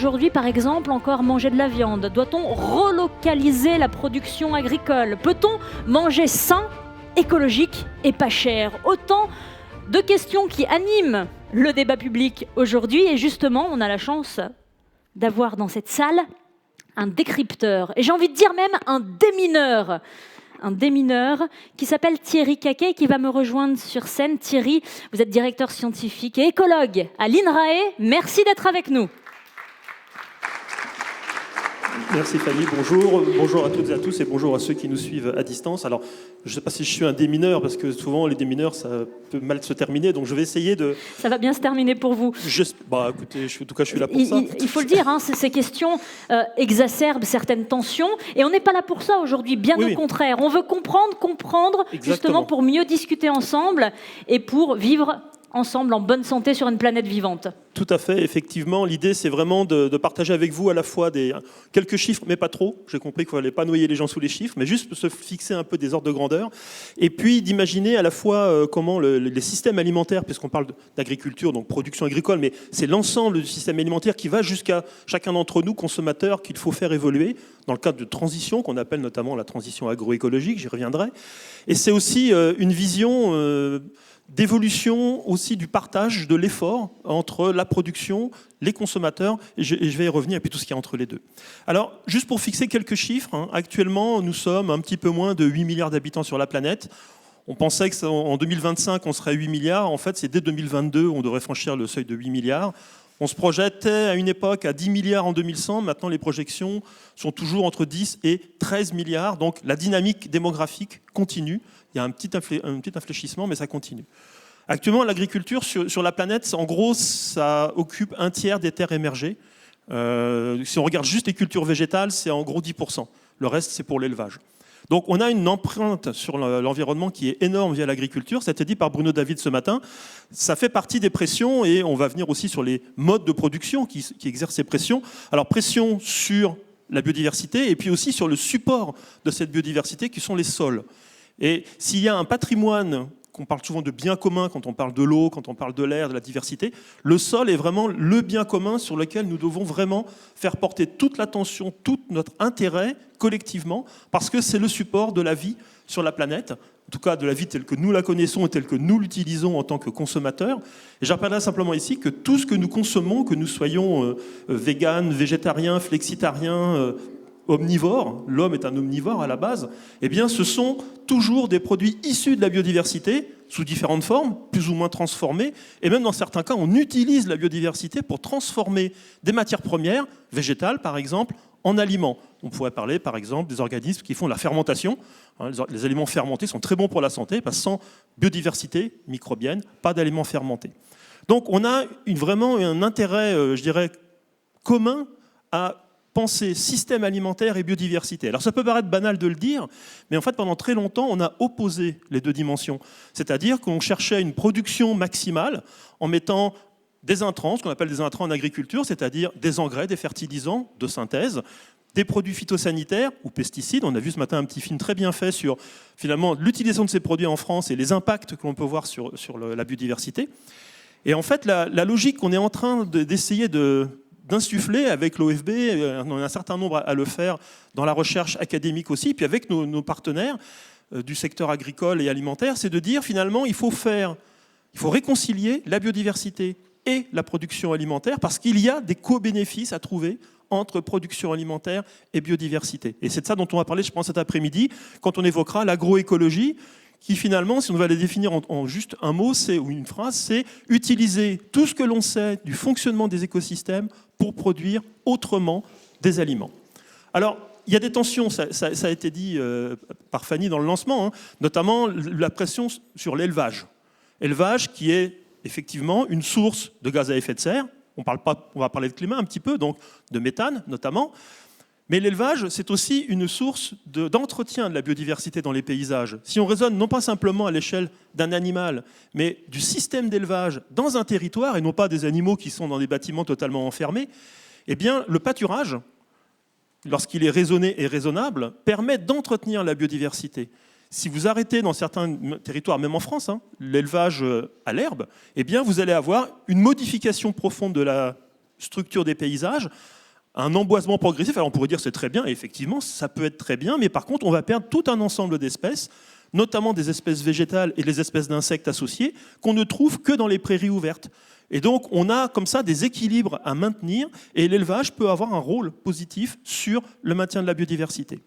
aujourd'hui, par exemple, encore manger de la viande? Doit-on relocaliser la production agricole? Peut-on manger sain, écologique et pas cher? Autant de questions qui animent le débat public aujourd'hui. Et justement, on a la chance d'avoir dans cette salle un décrypteur. Et j'ai envie de dire même un démineur. Un démineur qui s'appelle Thierry Caquet, qui va me rejoindre sur scène. Thierry, vous êtes directeur scientifique et écologue à l'INRAE. Merci d'être avec nous. Merci Fanny, bonjour. Bonjour à toutes et à tous et bonjour à ceux qui nous suivent à distance. Alors, je ne sais pas si je suis un démineur, parce que souvent les démineurs, ça peut mal se terminer, donc je vais essayer de... Ça va bien se terminer pour vous. Écoutez, en tout cas, je suis là pour ça. Il faut le dire, hein, ces questions exacerbent certaines tensions, et on n'est pas là pour ça aujourd'hui, bien au contraire. On veut comprendre, justement pour mieux discuter ensemble et pour vivre ensemble en bonne santé sur une planète vivante. Tout à fait, effectivement. L'idée, c'est vraiment de partager avec vous à la fois quelques chiffres, mais pas trop. J'ai compris qu'il ne fallait pas noyer les gens sous les chiffres, mais juste se fixer un peu des ordres de grandeur. Et puis d'imaginer à la fois comment les systèmes alimentaires, puisqu'on parle d'agriculture, donc production agricole, mais c'est l'ensemble du système alimentaire qui va jusqu'à chacun d'entre nous, consommateurs, qu'il faut faire évoluer dans le cadre de transition, qu'on appelle notamment la transition agroécologique, j'y reviendrai. Et c'est aussi une vision... d'évolution aussi du partage de l'effort entre la production, les consommateurs, et je vais y revenir, et puis tout ce qu'il y a entre les deux. Alors, juste pour fixer quelques chiffres, hein, actuellement, nous sommes un petit peu moins de 8 milliards d'habitants sur la planète. On pensait qu'en 2025, on serait à 8 milliards. En fait, c'est dès 2022, on devrait franchir le seuil de 8 milliards. On se projetait à une époque à 10 milliards en 2100. Maintenant, les projections sont toujours entre 10 et 13 milliards. Donc, la dynamique démographique continue. Il y a un petit infléchissement, mais ça continue. Actuellement, l'agriculture sur la planète, en gros, ça occupe un tiers des terres émergées. Si on regarde juste les cultures végétales, c'est en gros 10%. Le reste, c'est pour l'élevage. Donc, on a une empreinte sur l'environnement qui est énorme via l'agriculture. Ça a été dit par Bruno David ce matin. Ça fait partie des pressions, et on va venir aussi sur les modes de production qui exercent ces pressions. Alors, pression sur la biodiversité, et puis aussi sur le support de cette biodiversité, qui sont les sols. Et s'il y a un patrimoine, qu'on parle souvent de bien commun quand on parle de l'eau, quand on parle de l'air, de la diversité, le sol est vraiment le bien commun sur lequel nous devons vraiment faire porter toute l'attention, tout notre intérêt collectivement, parce que c'est le support de la vie sur la planète, en tout cas de la vie telle que nous la connaissons et telle que nous l'utilisons en tant que consommateurs. Et j'appellerai simplement ici que tout ce que nous consommons, que nous soyons véganes, végétariens, flexitariens, omnivore, l'homme est un omnivore à la base, eh bien ce sont toujours des produits issus de la biodiversité, sous différentes formes, plus ou moins transformées, et même dans certains cas, on utilise la biodiversité pour transformer des matières premières, végétales par exemple, en aliments. On pourrait parler par exemple des organismes qui font de la fermentation. Les aliments fermentés sont très bons pour la santé, parce que sans biodiversité microbienne, pas d'aliments fermentés. Donc on a vraiment un intérêt, je dirais, commun à penser système alimentaire et biodiversité. Alors ça peut paraître banal de le dire, mais en fait pendant très longtemps on a opposé les deux dimensions. C'est-à-dire qu'on cherchait une production maximale en mettant des intrants, ce qu'on appelle des intrants en agriculture, c'est-à-dire des engrais, des fertilisants de synthèse, des produits phytosanitaires ou pesticides. On a vu ce matin un petit film très bien fait sur finalement l'utilisation de ces produits en France et les impacts que l'on peut voir sur la biodiversité. Et en fait la logique qu'on est en train d'essayer d'insuffler avec l'OFB, on a un certain nombre à le faire dans la recherche académique aussi, puis avec nos partenaires du secteur agricole et alimentaire, c'est de dire finalement il faut réconcilier la biodiversité et la production alimentaire, parce qu'il y a des co-bénéfices à trouver entre production alimentaire et biodiversité. Et c'est de ça dont on va parler, je pense, cet après-midi, quand on évoquera l'agroécologie, qui finalement, si on va les définir en juste un mot ou une phrase, c'est utiliser tout ce que l'on sait du fonctionnement des écosystèmes pour produire autrement des aliments. Alors, il y a des tensions, ça a été dit par Fanny dans le lancement, hein, notamment la pression sur l'élevage. Élevage qui est effectivement une source de gaz à effet de serre. On va parler de climat un petit peu, donc de méthane notamment. Mais l'élevage, c'est aussi une source d'entretien de la biodiversité dans les paysages. Si on raisonne non pas simplement à l'échelle d'un animal, mais du système d'élevage dans un territoire, et non pas des animaux qui sont dans des bâtiments totalement enfermés, eh bien, le pâturage, lorsqu'il est raisonné et raisonnable, permet d'entretenir la biodiversité. Si vous arrêtez dans certains territoires, même en France, l'élevage à l'herbe, eh bien, vous allez avoir une modification profonde de la structure des paysages, un emboisement progressif. Alors on pourrait dire c'est très bien, et effectivement ça peut être très bien, mais par contre on va perdre tout un ensemble d'espèces, notamment des espèces végétales et les espèces d'insectes associés, qu'on ne trouve que dans les prairies ouvertes. Et donc on a comme ça des équilibres à maintenir, et l'élevage peut avoir un rôle positif sur le maintien de la biodiversité.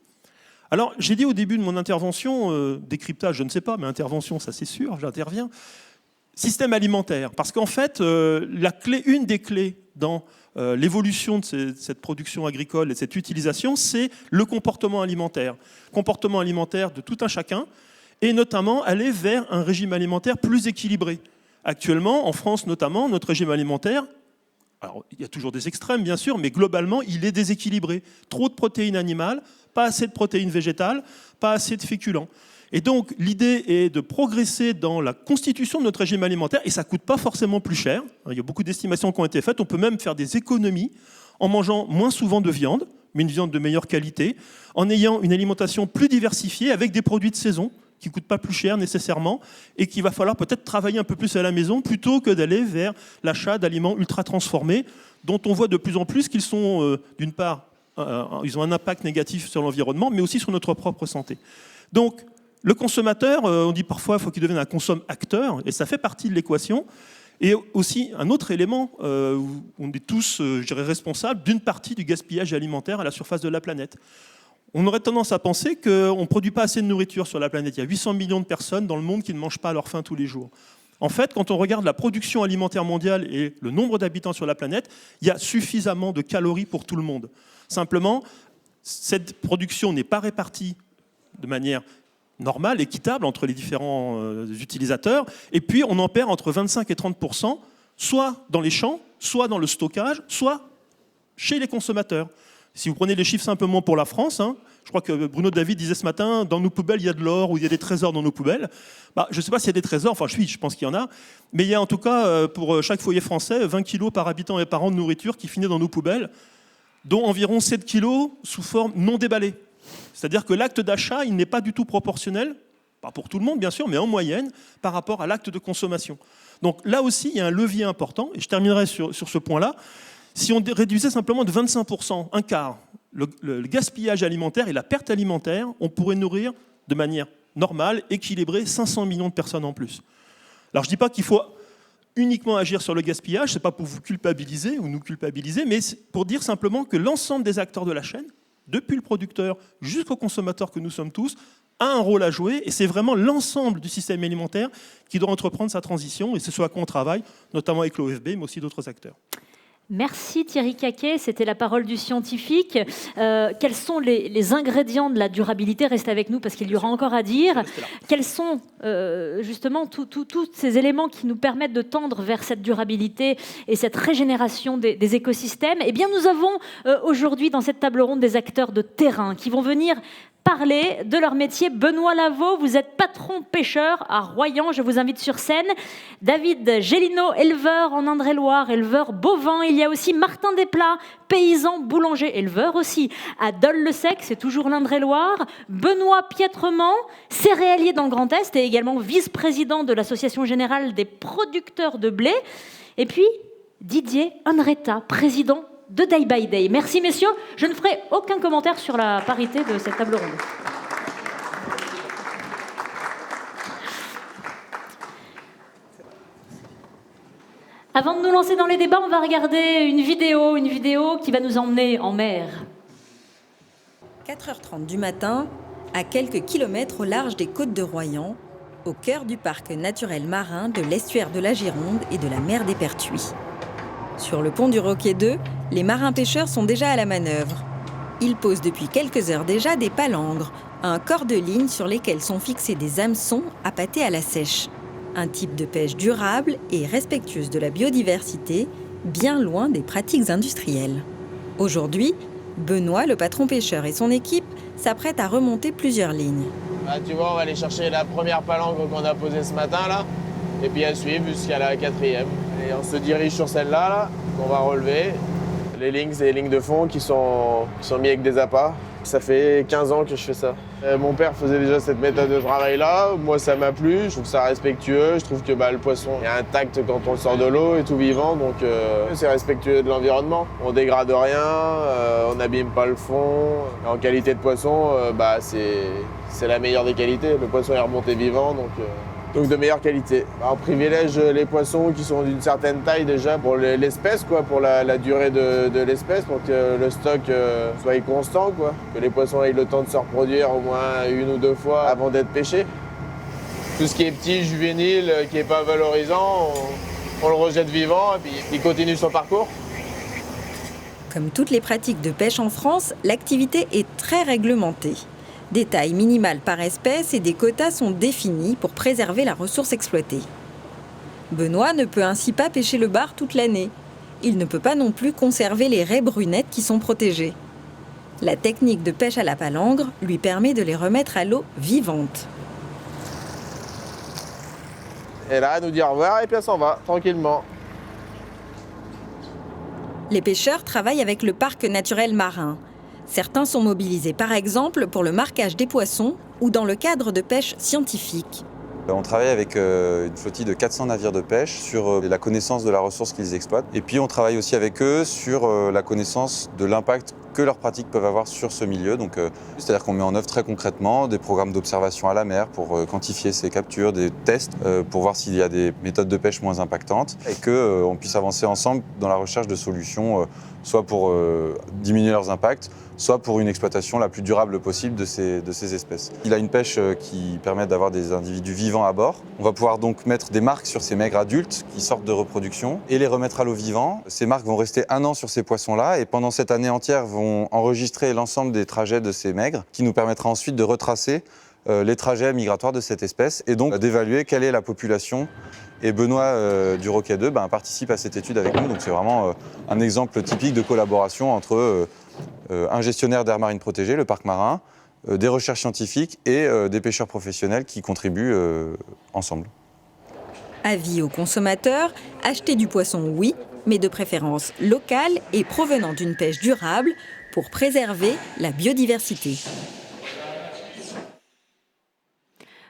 Alors j'ai dit au début de mon intervention, décryptage je ne sais pas, mais intervention ça c'est sûr, j'interviens, système alimentaire, parce qu'en fait une des clés dans l'évolution de cette production agricole et de cette utilisation, c'est le comportement alimentaire. Comportement alimentaire de tout un chacun, et notamment aller vers un régime alimentaire plus équilibré. Actuellement, en France notamment, notre régime alimentaire, alors il y a toujours des extrêmes bien sûr, mais globalement il est déséquilibré. Trop de protéines animales, pas assez de protéines végétales, pas assez de féculents. Et donc l'idée est de progresser dans la constitution de notre régime alimentaire, et ça ne coûte pas forcément plus cher. Il y a beaucoup d'estimations qui ont été faites, on peut même faire des économies en mangeant moins souvent de viande, mais une viande de meilleure qualité, en ayant une alimentation plus diversifiée avec des produits de saison, qui ne coûtent pas plus cher nécessairement, et qu'il va falloir peut-être travailler un peu plus à la maison plutôt que d'aller vers l'achat d'aliments ultra transformés, dont on voit de plus en plus qu'ils sont, d'une part, ils ont un impact négatif sur l'environnement, mais aussi sur notre propre santé. Donc, le consommateur, on dit parfois qu'il faut qu'il devienne un consomme-acteur, et ça fait partie de l'équation. Et aussi, un autre élément, on est tous, je dirais, responsables d'une partie du gaspillage alimentaire à la surface de la planète. On aurait tendance à penser qu'on ne produit pas assez de nourriture sur la planète. Il y a 800 millions de personnes dans le monde qui ne mangent pas à leur faim tous les jours. En fait, quand on regarde la production alimentaire mondiale et le nombre d'habitants sur la planète, il y a suffisamment de calories pour tout le monde. Simplement, cette production n'est pas répartie de manière normale, équitable entre les différents utilisateurs, et puis on en perd entre 25 et 30%, soit dans les champs, soit dans le stockage, soit chez les consommateurs. Si vous prenez les chiffres simplement pour la France, je crois que Bruno David disait ce matin, dans nos poubelles il y a de l'or, ou il y a des trésors dans nos poubelles. Je ne sais pas s'il y a des trésors, enfin je pense qu'il y en a, mais il y a en tout cas pour chaque foyer français 20 kilos par habitant et par an de nourriture qui finit dans nos poubelles, dont environ 7 kilos sous forme non déballée. C'est-à-dire que l'acte d'achat, il n'est pas du tout proportionnel, pas pour tout le monde bien sûr, mais en moyenne, par rapport à l'acte de consommation. Donc là aussi, il y a un levier important, et je terminerai sur ce point-là. Si on réduisait simplement de 25%, un quart, le gaspillage alimentaire et la perte alimentaire, on pourrait nourrir de manière normale, équilibrée, 500 millions de personnes en plus. Alors je ne dis pas qu'il faut uniquement agir sur le gaspillage, ce n'est pas pour vous culpabiliser ou nous culpabiliser, mais pour dire simplement que l'ensemble des acteurs de la chaîne, depuis le producteur jusqu'au consommateur que nous sommes tous, a un rôle à jouer, et c'est vraiment l'ensemble du système alimentaire qui doit entreprendre sa transition, et c'est ce à quoi on travaille, notamment avec l'OFB, mais aussi d'autres acteurs. Merci Thierry Caquet, c'était la parole du scientifique. Quels sont les ingrédients de la durabilité? Restez avec nous parce qu'il y aura encore à dire. Quels sont justement tous ces éléments qui nous permettent de tendre vers cette durabilité et cette régénération des écosystèmes? Eh bien, nous avons aujourd'hui dans cette table ronde des acteurs de terrain qui vont venir parler de leur métier. Benoît Lavaux, vous êtes patron pêcheur à Royan, je vous invite sur scène. David Gélineau, éleveur en Indre-et-Loire, éleveur bovin. Il y a aussi Martin Desplats, paysan boulanger, éleveur aussi à Dole-le-Sec, c'est toujours l'Indre-et-Loire. Benoît Piètrement, céréalier dans le Grand Est et également vice-président de l'Association générale des producteurs de blé. Et puis Didier Unreta, président de Day by Day. Merci messieurs, je ne ferai aucun commentaire sur la parité de cette table ronde. Avant de nous lancer dans les débats, on va regarder une vidéo qui va nous emmener en mer. 4h30 du matin, à quelques kilomètres au large des côtes de Royan, au cœur du parc naturel marin de l'estuaire de la Gironde et de la mer des Pertuis. Sur le pont du Roquet 2, les marins-pêcheurs sont déjà à la manœuvre. Ils posent depuis quelques heures déjà des palangres, un corps de ligne sur lesquels sont fixés des hameçons appâtés à la sèche. Un type de pêche durable et respectueuse de la biodiversité, bien loin des pratiques industrielles. Aujourd'hui, Benoît, le patron pêcheur et son équipe s'apprêtent à remonter plusieurs lignes. Tu vois, on va aller chercher la première palangre qu'on a posée ce matin, là, et puis à suivre jusqu'à la 4e. Et on se dirige sur celle-là, là, qu'on va relever. Les lignes, c'est les lignes de fond qui sont mis avec des appâts. Ça fait 15 ans que je fais ça. Mon père faisait déjà cette méthode de travail-là. Moi, ça m'a plu. Je trouve ça respectueux. Je trouve que le poisson est intact quand on le sort de l'eau et tout vivant. Donc, c'est respectueux de l'environnement. On dégrade rien, on n'abîme pas le fond. En qualité de poisson, c'est la meilleure des qualités. Le poisson est remonté vivant, donc de meilleure qualité. On privilège les poissons qui sont d'une certaine taille déjà pour l'espèce, pour la durée de l'espèce, pour que le stock soit constant, que les poissons aient le temps de se reproduire au moins 1 ou 2 fois avant d'être pêchés. Tout ce qui est petit, juvénile, qui n'est pas valorisant, on le rejette vivant et puis il continue son parcours. Comme toutes les pratiques de pêche en France, l'activité est très réglementée. Des tailles minimales par espèce et des quotas sont définis pour préserver la ressource exploitée. Benoît ne peut ainsi pas pêcher le bar toute l'année. Il ne peut pas non plus conserver les raies brunettes qui sont protégées. La technique de pêche à la palangre lui permet de les remettre à l'eau vivantes. Et là, elle nous dit au revoir et puis elle s'en va, tranquillement. Les pêcheurs travaillent avec le parc naturel marin. Certains sont mobilisés par exemple pour le marquage des poissons ou dans le cadre de pêche scientifique. On travaille avec une flottille de 400 navires de pêche sur la connaissance de la ressource qu'ils exploitent. Et puis on travaille aussi avec eux sur la connaissance de l'impact que leurs pratiques peuvent avoir sur ce milieu. C'est-à-dire qu'on met en œuvre très concrètement des programmes d'observation à la mer pour quantifier ces captures, des tests pour voir s'il y a des méthodes de pêche moins impactantes et qu'on puisse avancer ensemble dans la recherche de solutions, soit pour diminuer leurs impacts, soit pour une exploitation la plus durable possible de ces espèces. Il a une pêche qui permet d'avoir des individus vivants à bord. On va pouvoir donc mettre des marques sur ces maigres adultes qui sortent de reproduction et les remettre à l'eau vivant. Ces marques vont rester 1 an sur ces poissons-là et pendant cette année entière vont enregistrer l'ensemble des trajets de ces maigres qui nous permettra ensuite de retracer les trajets migratoires de cette espèce et donc d'évaluer quelle est la population. Et Benoît du Roquet 2 participe à cette étude avec nous. Donc c'est vraiment un exemple typique de collaboration entre un gestionnaire d'aires marines protégées, le parc marin, des recherches scientifiques et des pêcheurs professionnels qui contribuent ensemble. Avis aux consommateurs, acheter du poisson oui, mais de préférence local et provenant d'une pêche durable pour préserver la biodiversité.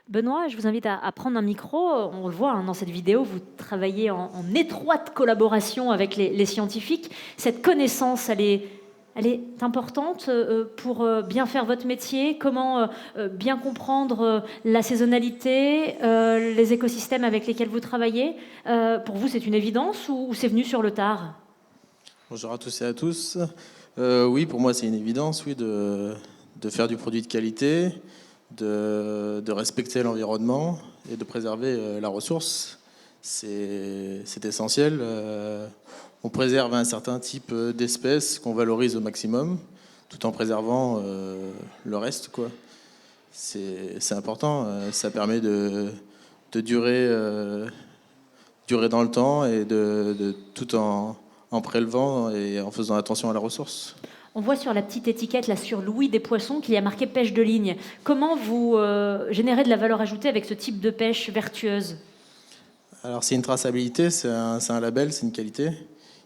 Benoît, je vous invite à prendre un micro. On le voit dans cette vidéo, vous travaillez en étroite collaboration avec les scientifiques. Cette connaissance, elle est importante pour bien faire votre métier. Comment bien comprendre la saisonnalité, les écosystèmes avec lesquels vous travaillez. Pour vous, c'est une évidence ou c'est venu sur le tard ? Bonjour à tous et à tous. Oui, pour moi, c'est une évidence de faire du produit de qualité, de respecter l'environnement et de préserver la ressource. C'est essentiel. On préserve un certain type d'espèces qu'on valorise au maximum, tout en préservant le reste, C'est important. Ça permet de durer dans le temps et tout en prélevant et en faisant attention à la ressource. On voit sur la petite étiquette, là, sur l'ouïe des poissons, qu'il y a marqué pêche de ligne. Comment vous générez de la valeur ajoutée avec ce type de pêche vertueuse ? Alors, c'est une traçabilité, c'est un label, c'est une qualité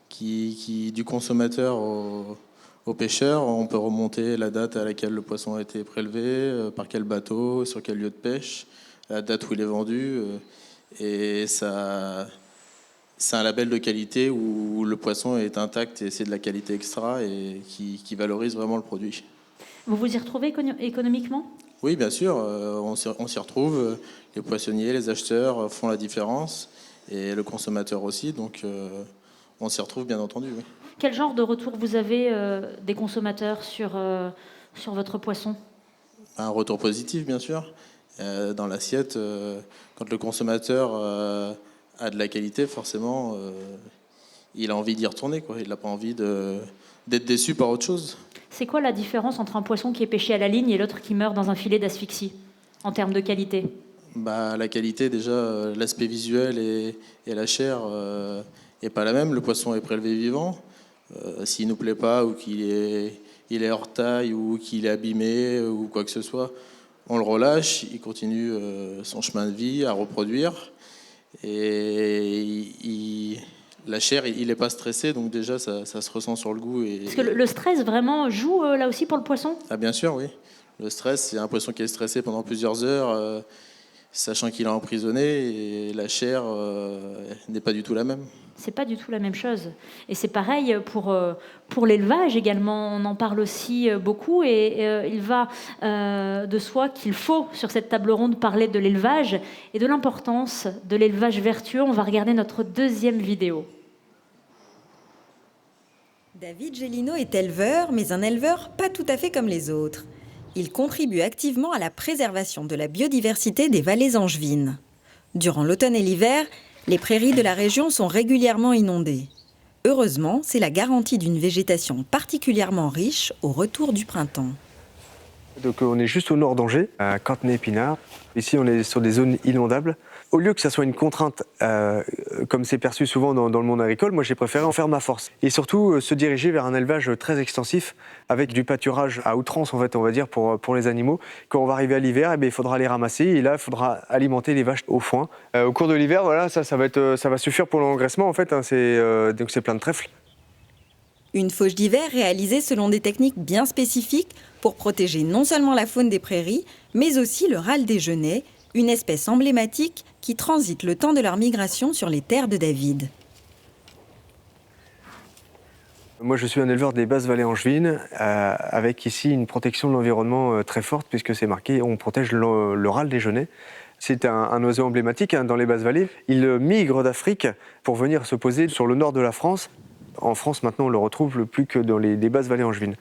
qui du consommateur au pêcheur. On peut remonter la date à laquelle le poisson a été prélevé, par quel bateau, sur quel lieu de pêche, la date où il est vendu. Et ça... C'est un label de qualité où le poisson est intact et c'est de la qualité extra et qui valorise vraiment le produit. Vous vous y retrouvez économiquement ? Oui, bien sûr, on s'y retrouve. Les poissonniers, les acheteurs font la différence et le consommateur aussi, donc on s'y retrouve bien entendu. Oui. Quel genre de retour vous avez des consommateurs sur votre poisson ? Un retour positif, bien sûr. Dans l'assiette, quand le consommateur... a de la qualité, forcément, il a envie d'y retourner. Il n'a pas envie d'être déçu par autre chose. C'est quoi la différence entre un poisson qui est pêché à la ligne et l'autre qui meurt dans un filet d'asphyxie, en termes de qualité ? La qualité, déjà, l'aspect visuel et la chair n'est pas la même. Le poisson est prélevé vivant. S'il ne nous plaît pas ou qu'il est hors taille ou qu'il est abîmé ou quoi que ce soit, on le relâche, il continue son chemin de vie à reproduire. Et la chair, il n'est pas stressé, donc déjà ça se ressent sur le goût. Parce que le stress vraiment joue là aussi pour le poisson? Ah bien sûr, oui. Le stress, c'est un poisson qui est stressé pendant plusieurs heures, sachant qu'il est emprisonné, et la chair n'est pas du tout la même. C'est pas du tout la même chose. Et c'est pareil pour l'élevage également. On en parle aussi beaucoup et il va de soi qu'il faut, sur cette table ronde, parler de l'élevage et de l'importance de l'élevage vertueux. On va regarder notre deuxième vidéo. David Gélineau est éleveur, mais un éleveur pas tout à fait comme les autres. Il contribue activement à la préservation de la biodiversité des vallées angevines. Durant l'automne et l'hiver, les prairies de la région sont régulièrement inondées. Heureusement, c'est la garantie d'une végétation particulièrement riche au retour du printemps. Donc on est juste au nord d'Angers, à Cantenay-Épinard. Ici, on est sur des zones inondables. Au lieu que ça soit une contrainte, comme c'est perçu souvent dans le monde agricole, moi j'ai préféré en faire ma force. Et surtout, se diriger vers un élevage très extensif, avec du pâturage à outrance, en fait, on va dire, pour les animaux. Quand on va arriver à l'hiver, eh bien, il faudra les ramasser, et là, il faudra alimenter les vaches au foin. Au cours de l'hiver, voilà, ça va suffire pour l'engraissement, en fait, hein, donc c'est plein de trèfles. Une fauche d'hiver réalisée selon des techniques bien spécifiques pour protéger non seulement la faune des prairies, mais aussi le râle des genêts, une espèce emblématique qui transite le temps de leur migration sur les terres de David. Moi, je suis un éleveur des basses vallées angevines, avec ici une protection de l'environnement très forte, puisque c'est marqué, on protège le râle des genêts. C'est un oiseau emblématique dans les basses vallées. Il migre d'Afrique pour venir se poser sur le nord de la France. En France, maintenant, on le retrouve plus que dans les basses vallées angevines.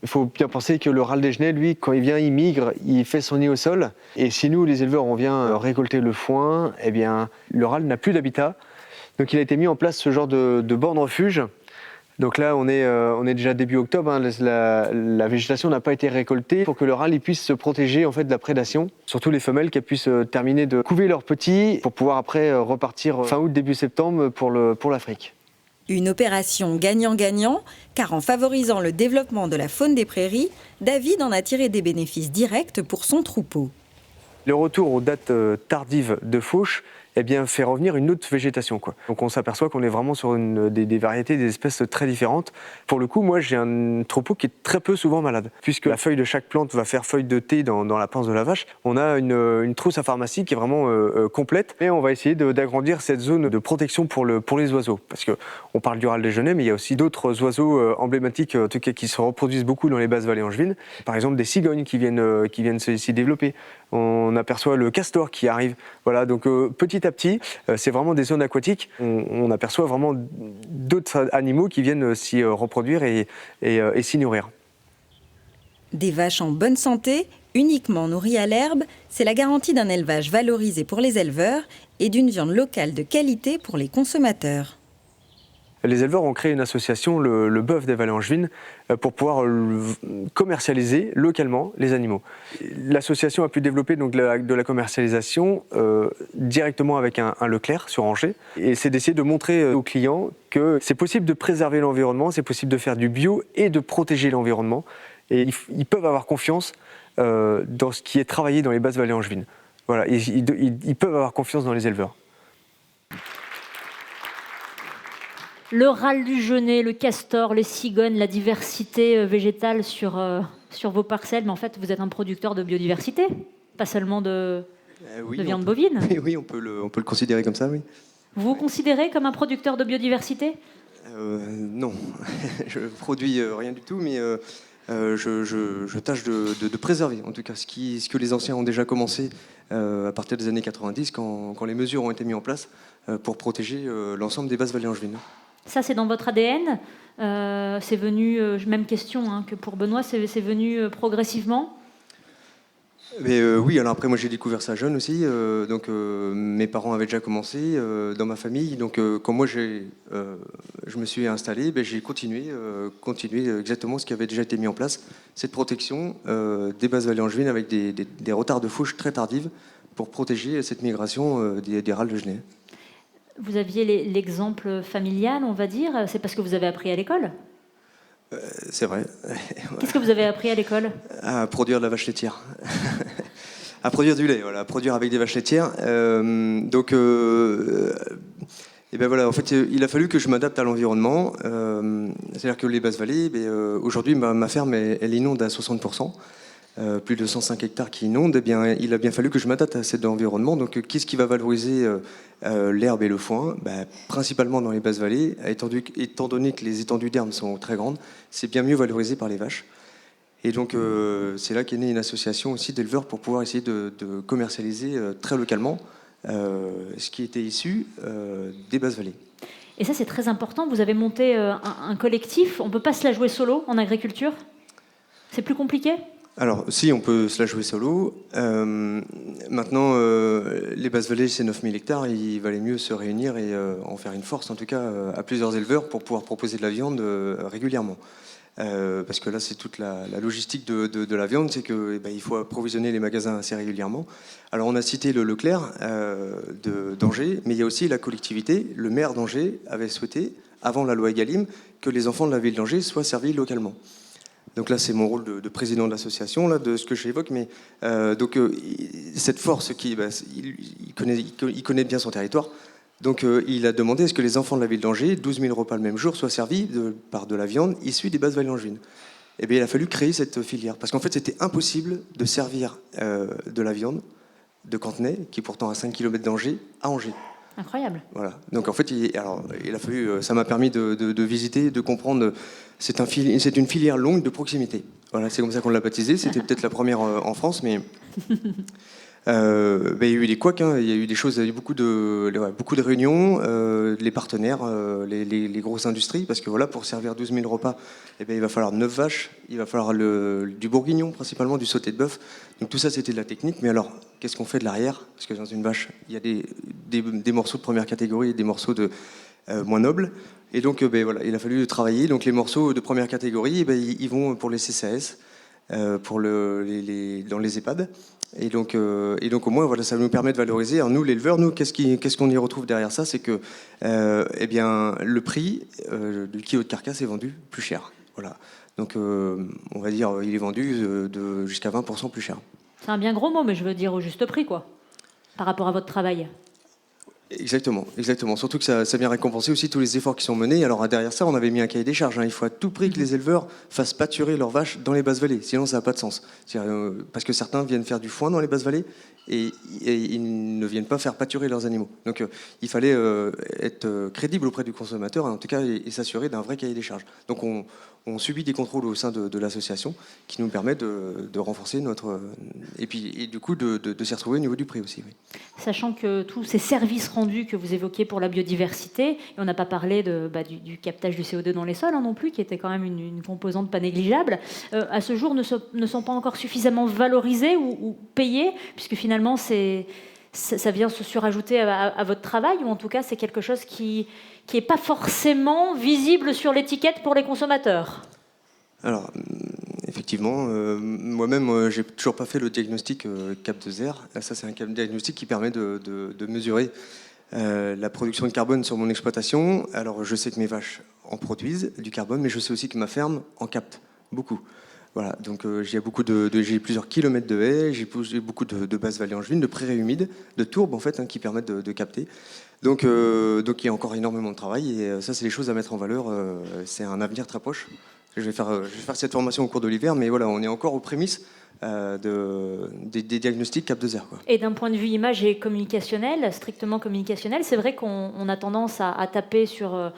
Il faut bien penser que le râle des genêts, lui, quand il vient, il migre, il fait son nid au sol. Et si nous, les éleveurs, on vient récolter le foin, eh bien, le râle n'a plus d'habitat. Donc il a été mis en place ce genre de borne refuge. Donc là, on est déjà début octobre, hein, la végétation n'a pas été récoltée pour que le râle il puisse se protéger en fait, de la prédation. Surtout les femelles qui puissent terminer de couver leurs petits pour pouvoir après repartir fin août, début septembre pour l'Afrique. Une opération gagnant-gagnant, car en favorisant le développement de la faune des prairies, David en a tiré des bénéfices directs pour son troupeau. Le retour aux dates tardives de fauche eh bien, fait revenir une autre végétation, quoi. Donc on s'aperçoit qu'on est vraiment sur des variétés, des espèces très différentes. Pour le coup, moi j'ai un troupeau qui est très peu souvent malade, puisque la feuille de chaque plante va faire feuille de thé dans la panse de la vache. On a une trousse à pharmacie qui est vraiment complète, et on va essayer d'agrandir cette zone de protection pour les oiseaux, parce qu'on parle du râle des genêts, mais il y a aussi d'autres oiseaux emblématiques, en tout cas qui se reproduisent beaucoup dans les basses vallées angevines. Par exemple des cigognes qui viennent s'y développer. On aperçoit le castor qui arrive. Voilà, donc petit à petit, c'est vraiment des zones aquatiques. On aperçoit vraiment d'autres animaux qui viennent s'y reproduire et s'y nourrir. Des vaches en bonne santé, uniquement nourries à l'herbe, c'est la garantie d'un élevage valorisé pour les éleveurs et d'une viande locale de qualité pour les consommateurs. Les éleveurs ont créé une association, le bœuf des vallées angevines, pour pouvoir commercialiser localement les animaux. L'association a pu développer donc, de la commercialisation directement avec un Leclerc sur Angers. Et c'est d'essayer de montrer aux clients que c'est possible de préserver l'environnement, c'est possible de faire du bio et de protéger l'environnement. Et ils peuvent avoir confiance dans ce qui est travaillé dans les basses vallées angevines. Voilà, ils peuvent avoir confiance dans les éleveurs. Le râle du genêt, le castor, les cigognes, la diversité végétale sur vos parcelles. Mais en fait, vous êtes un producteur de biodiversité, pas seulement de viande bovine. Oui, on peut le considérer comme ça, oui. Vous vous considérez comme un producteur de biodiversité ? Non, je produis rien du tout, mais je tâche de préserver, en tout cas, ce que les anciens ont déjà commencé à partir des années 90, quand les mesures ont été mises en place pour protéger l'ensemble des basses vallées angevines. Ça, c'est dans votre ADN. C'est venu, même question hein, que pour Benoît, c'est venu progressivement. Mais oui, alors après moi j'ai découvert ça jeune aussi, donc mes parents avaient déjà commencé dans ma famille, donc quand moi je me suis installé, j'ai continué exactement ce qui avait déjà été mis en place, cette protection des basses vallées angevines avec des retards de fauche très tardives pour protéger cette migration des râles de genêt. Vous aviez l'exemple familial, on va dire, c'est parce que vous avez appris à l'école ? C'est vrai. Qu'est-ce que vous avez appris à l'école ? À produire de la vache laitière. À produire du lait, voilà, à produire avec des vaches laitières. Donc, Et ben voilà, en fait, il a fallu que je m'adapte à l'environnement. C'est-à-dire que les basses vallées, aujourd'hui, ma ferme, elle inonde à 60%. Plus de 105 hectares qui inondent. Eh bien, il a bien fallu que je m'adapte à cet environnement. Donc, qu'est-ce qui va valoriser l'herbe et le foin? Principalement dans les basses vallées, étant donné que les étendues d'herbe sont très grandes, c'est bien mieux valorisé par les vaches. Et donc, c'est là qu'est née une association aussi d'éleveurs pour pouvoir essayer de commercialiser très localement ce qui était issu des basses vallées. Et ça, c'est très important. Vous avez monté un collectif. On ne peut pas se la jouer solo en agriculture? C'est plus compliqué? Alors, si, on peut se la jouer solo. Maintenant, les basses vallées, c'est 9000 hectares. Il valait mieux se réunir et en faire une force, en tout cas, à plusieurs éleveurs pour pouvoir proposer de la viande régulièrement. Parce que là, c'est toute la logistique de la viande, c'est qu'il faut approvisionner les magasins assez régulièrement. Alors, on a cité le Leclerc d'Angers, mais il y a aussi la collectivité. Le maire d'Angers avait souhaité, avant la loi Egalim, que les enfants de la ville d'Angers soient servis localement. Donc là, c'est mon rôle de président de l'association, là, de ce que j'évoque. Mais cette force, il connaît bien son territoire. Donc il a demandé à ce que les enfants de la ville d'Angers, 12 000 repas le même jour, soient servis par de la viande issue des basses vallées angevines. Et bien, il a fallu créer cette filière. Parce qu'en fait, c'était impossible de servir de la viande de Cantenay, qui est pourtant à 5 km d'Angers, à Angers. Incroyable. Voilà. Donc en fait, il a fallu, ça m'a permis de visiter, de comprendre. C'est une filière longue de proximité. Voilà, c'est comme ça qu'on l'a baptisé. C'était peut-être la première en France, mais il y a eu des couacs, il y a eu des choses, il y a eu beaucoup de réunions, les partenaires, les grosses industries, parce que voilà, pour servir 12 000 repas, il va falloir 9 vaches, il va falloir du bourguignon, principalement du sauté de bœuf. Donc tout ça, c'était de la technique. Mais alors, qu'est-ce qu'on fait de l'arrière? Parce que dans une vache, il y a des morceaux de première catégorie et des morceaux de moins nobles. Et donc, voilà, il a fallu travailler. Donc les morceaux de première catégorie, ils vont pour les CCAS, dans les EHPAD. Et donc au moins, voilà, ça nous permet de valoriser. Alors nous, l'éleveur, qu'est-ce qu'on y retrouve derrière ça? C'est que le prix du kilo de carcasse est vendu plus cher. Voilà. Donc on va dire, il est vendu jusqu'à 20% plus cher. C'est un bien gros mot, mais je veux dire au juste prix, quoi, par rapport à votre travail. Exactement. Surtout que ça vient récompenser aussi tous les efforts qui sont menés. Alors derrière ça, on avait mis un cahier des charges. Il faut à tout prix que les éleveurs fassent pâturer leurs vaches dans les basses vallées. Sinon, ça n'a pas de sens. Parce que certains viennent faire du foin dans les basses vallées et ils ne viennent pas faire pâturer leurs animaux. Donc il fallait être crédible auprès du consommateur, en tout cas, et s'assurer d'un vrai cahier des charges. Donc on subit des contrôles au sein de l'association qui nous permet de renforcer notre... Et du coup, de s'y retrouver au niveau du prix aussi. Oui. Sachant que tous ces services rendus que vous évoquez pour la biodiversité, et on n'a pas parlé du captage du CO2 dans les sols non plus, qui était quand même une composante pas négligeable, à ce jour ne sont pas encore suffisamment valorisés ou payés, puisque finalement ça vient se surajouter à votre travail, ou en tout cas c'est quelque chose qui n'est pas forcément visible sur l'étiquette pour les consommateurs. Alors, effectivement, moi-même, j'ai toujours pas fait le diagnostic CAP2R. Ça, c'est un diagnostic qui permet de mesurer la production de carbone sur mon exploitation. Alors, je sais que mes vaches en produisent du carbone, mais je sais aussi que ma ferme en capte beaucoup. Voilà, donc j'ai plusieurs kilomètres de haies, j'ai beaucoup de basses vallées angevines, de prairies humides, de tourbes en fait, qui permettent de capter. Donc il y a encore énormément de travail et ça, c'est les choses à mettre en valeur. C'est un avenir très proche. Je vais faire cette formation au cours de l'hiver, mais voilà, on est encore aux prémices des diagnostics CAP2R. Et d'un point de vue image et communicationnel, strictement communicationnel, c'est vrai qu'on a tendance à taper sur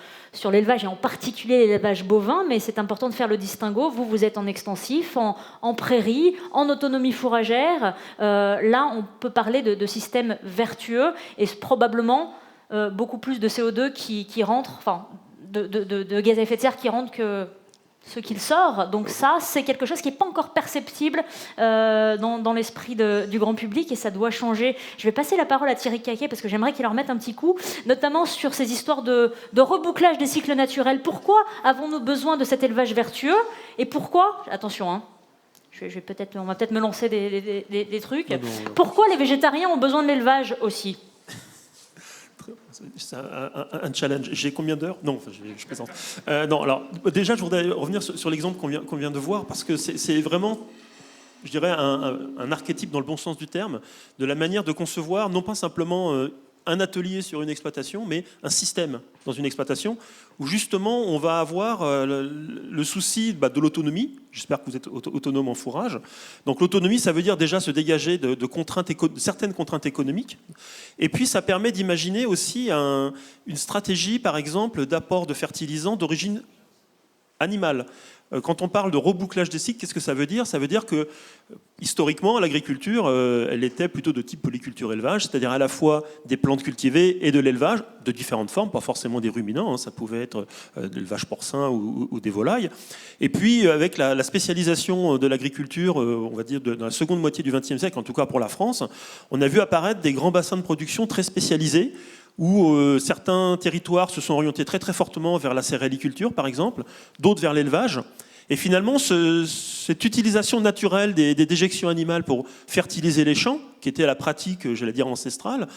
l'élevage, et en particulier l'élevage bovin, mais c'est important de faire le distinguo. Vous êtes en extensif, en prairie, en autonomie fourragère. Là, on peut parler de systèmes vertueux et probablement beaucoup plus de CO2 qui rentre, enfin, de gaz à effet de serre qui rentre que ce qu'il sort. Donc ça, c'est quelque chose qui n'est pas encore perceptible dans l'esprit du grand public et ça doit changer. Je vais passer la parole à Thierry Caquet parce que j'aimerais qu'il leur mette un petit coup, notamment sur ces histoires de rebouclage des cycles naturels. Pourquoi avons-nous besoin de cet élevage vertueux? Et pourquoi, attention, on va peut-être me lancer des trucs. Pourquoi les végétariens ont besoin de l'élevage aussi? C'est un challenge. J'ai combien d'heures? Non, je plaisante. Non, alors déjà, je voudrais revenir sur l'exemple qu'on vient de voir, parce que c'est vraiment, je dirais, un archétype dans le bon sens du terme, de la manière de concevoir, non pas simplement un atelier sur une exploitation, mais un système dans une exploitation où justement on va avoir le souci de l'autonomie. J'espère que vous êtes autonome en fourrage. Donc l'autonomie, ça veut dire déjà se dégager de certaines contraintes économiques. Et puis ça permet d'imaginer aussi une stratégie, par exemple, d'apport de fertilisants d'origine animale. Quand on parle de rebouclage des cycles, qu'est-ce que ça veut dire ? Ça veut dire que, historiquement, l'agriculture, elle était plutôt de type polyculture-élevage, c'est-à-dire à la fois des plantes cultivées et de l'élevage, de différentes formes, pas forcément des ruminants, ça pouvait être de l'élevage porcin ou des volailles. Et puis, avec la spécialisation de l'agriculture, on va dire dans la seconde moitié du XXe siècle, en tout cas pour la France, on a vu apparaître des grands bassins de production très spécialisés, où certains territoires se sont orientés très très fortement vers la céréaliculture, par exemple, d'autres vers l'élevage. Et finalement, cette utilisation naturelle des déjections animales pour fertiliser les champs, qui était la pratique, j'allais dire, ancestrale,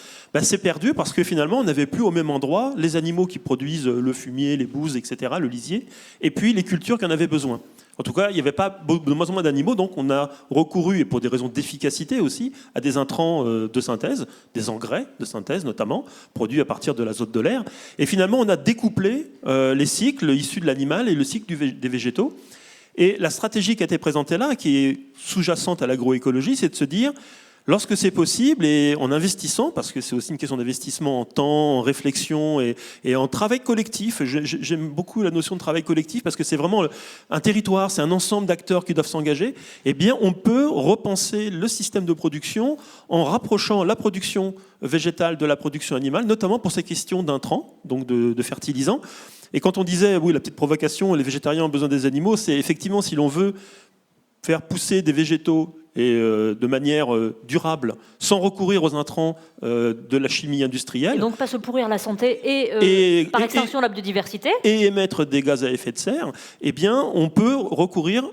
s'est perdue parce que finalement, on n'avait plus au même endroit les animaux qui produisent le fumier, les bouses, etc., le lisier, et puis les cultures qui en avaient besoin. En tout cas, il n'y avait pas de moins en moins d'animaux, donc on a recouru, et pour des raisons d'efficacité aussi, à des intrants de synthèse, des engrais de synthèse notamment, produits à partir de l'azote de l'air. Et finalement, on a découplé les cycles issus de l'animal et le cycle des végétaux. Et la stratégie qui a été présentée là, qui est sous-jacente à l'agroécologie, c'est de se dire, lorsque c'est possible, et en investissant, parce que c'est aussi une question d'investissement en temps, en réflexion et en travail collectif. J'aime beaucoup la notion de travail collectif parce que c'est vraiment un territoire, c'est un ensemble d'acteurs qui doivent s'engager. Eh bien, on peut repenser le système de production en rapprochant la production végétale de la production animale, notamment pour ces questions d'intrants, donc de fertilisants. Et quand on disait, oui, la petite provocation, les végétariens ont besoin des animaux, c'est effectivement si l'on veut faire pousser des végétaux et de manière durable, sans recourir aux intrants de la chimie industrielle. Et donc pas se pourrir la santé et par extension la biodiversité. Et émettre des gaz à effet de serre, eh bien, on peut recourir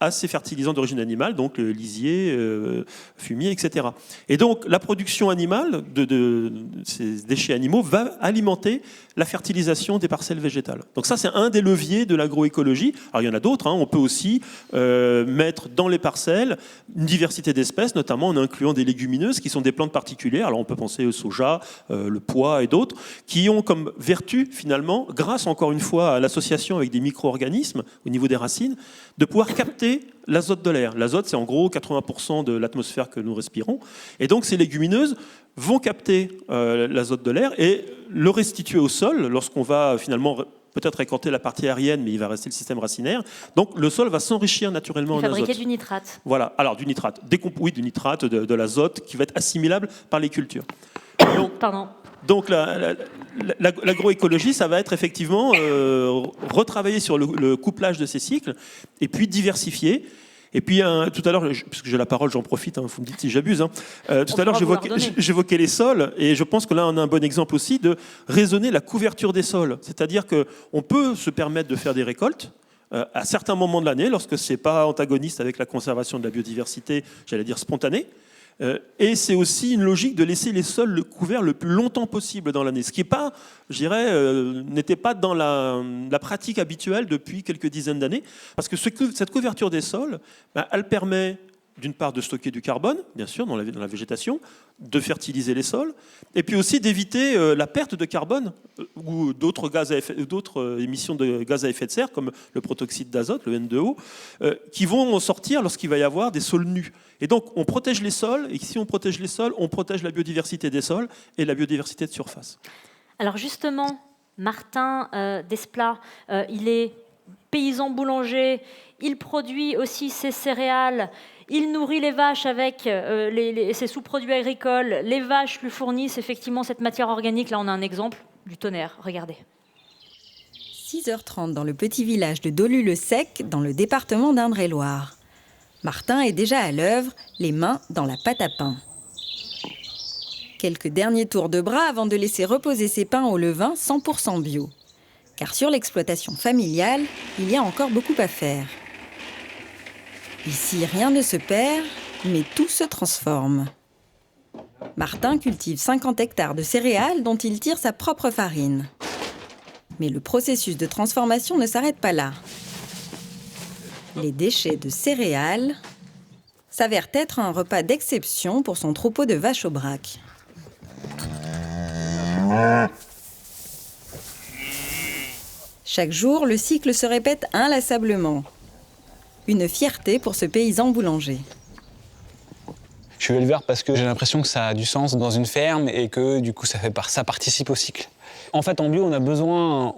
à ces fertilisants d'origine animale, donc lisier, fumier, etc. Et donc la production animale de ces déchets animaux va alimenter la fertilisation des parcelles végétales. Donc ça, c'est un des leviers de l'agroécologie. Alors il y en a d'autres, on peut aussi mettre dans les parcelles une diversité d'espèces, notamment en incluant des légumineuses qui sont des plantes particulières. Alors on peut penser au soja, le pois et d'autres, qui ont comme vertu finalement, grâce encore une fois à l'association avec des micro-organismes au niveau des racines, de pouvoir capter l'azote de l'air. L'azote, c'est en gros 80% de l'atmosphère que nous respirons. Et donc, ces légumineuses vont capter l'azote de l'air et le restituer au sol lorsqu'on va finalement peut-être récolter la partie aérienne, mais il va rester le système racinaire. Donc, le sol va s'enrichir naturellement en azote. Fabriquer du nitrate. Voilà. Alors, du nitrate. Oui, du nitrate, de l'azote qui va être assimilable par les cultures. Donc, Pardon. Donc l'agroécologie, ça va être effectivement retravailler sur le couplage de ces cycles et puis diversifier. Et puis tout à l'heure, puisque j'ai la parole, j'en profite, vous me dites si j'abuse. Tout à l'heure, j'évoquais les sols et je pense que là, on a un bon exemple aussi de raisonner la couverture des sols. C'est-à-dire qu'on peut se permettre de faire des récoltes à certains moments de l'année, lorsque ce n'est pas antagoniste avec la conservation de la biodiversité, j'allais dire spontanée. Et c'est aussi une logique de laisser les sols couverts le plus longtemps possible dans l'année, ce qui est pas, je dirais, n'était pas dans la pratique habituelle depuis quelques dizaines d'années, parce que cette couverture des sols, elle permet d'une part de stocker du carbone, bien sûr, dans la végétation, de fertiliser les sols, et puis aussi d'éviter la perte de carbone ou d'autres émissions de gaz à effet de serre, comme le protoxyde d'azote, le N2O, qui vont sortir lorsqu'il va y avoir des sols nus. Et donc, on protège les sols, et si on protège les sols, on protège la biodiversité des sols et la biodiversité de surface. Alors justement, Martin Desplat, il est paysan boulanger, il produit aussi ses céréales, il nourrit les vaches avec ses sous-produits agricoles, les vaches lui fournissent effectivement cette matière organique. Là, on a un exemple du tonnerre, regardez. 6h30 dans le petit village de Dolu-le-Sec, dans le département d'Indre-et-Loire. Martin est déjà à l'œuvre, les mains dans la pâte à pain. Quelques derniers tours de bras avant de laisser reposer ses pains au levain 100% bio. Car sur l'exploitation familiale, il y a encore beaucoup à faire. Ici, rien ne se perd, mais tout se transforme. Martin cultive 50 hectares de céréales dont il tire sa propre farine. Mais le processus de transformation ne s'arrête pas là. Les déchets de céréales s'avèrent être un repas d'exception pour son troupeau de vaches au braque. Chaque jour, le cycle se répète inlassablement. Une fierté pour ce paysan boulanger. Je suis éleveur parce que j'ai l'impression que ça a du sens dans une ferme et que du coup ça participe au cycle. En fait, en bio, on a besoin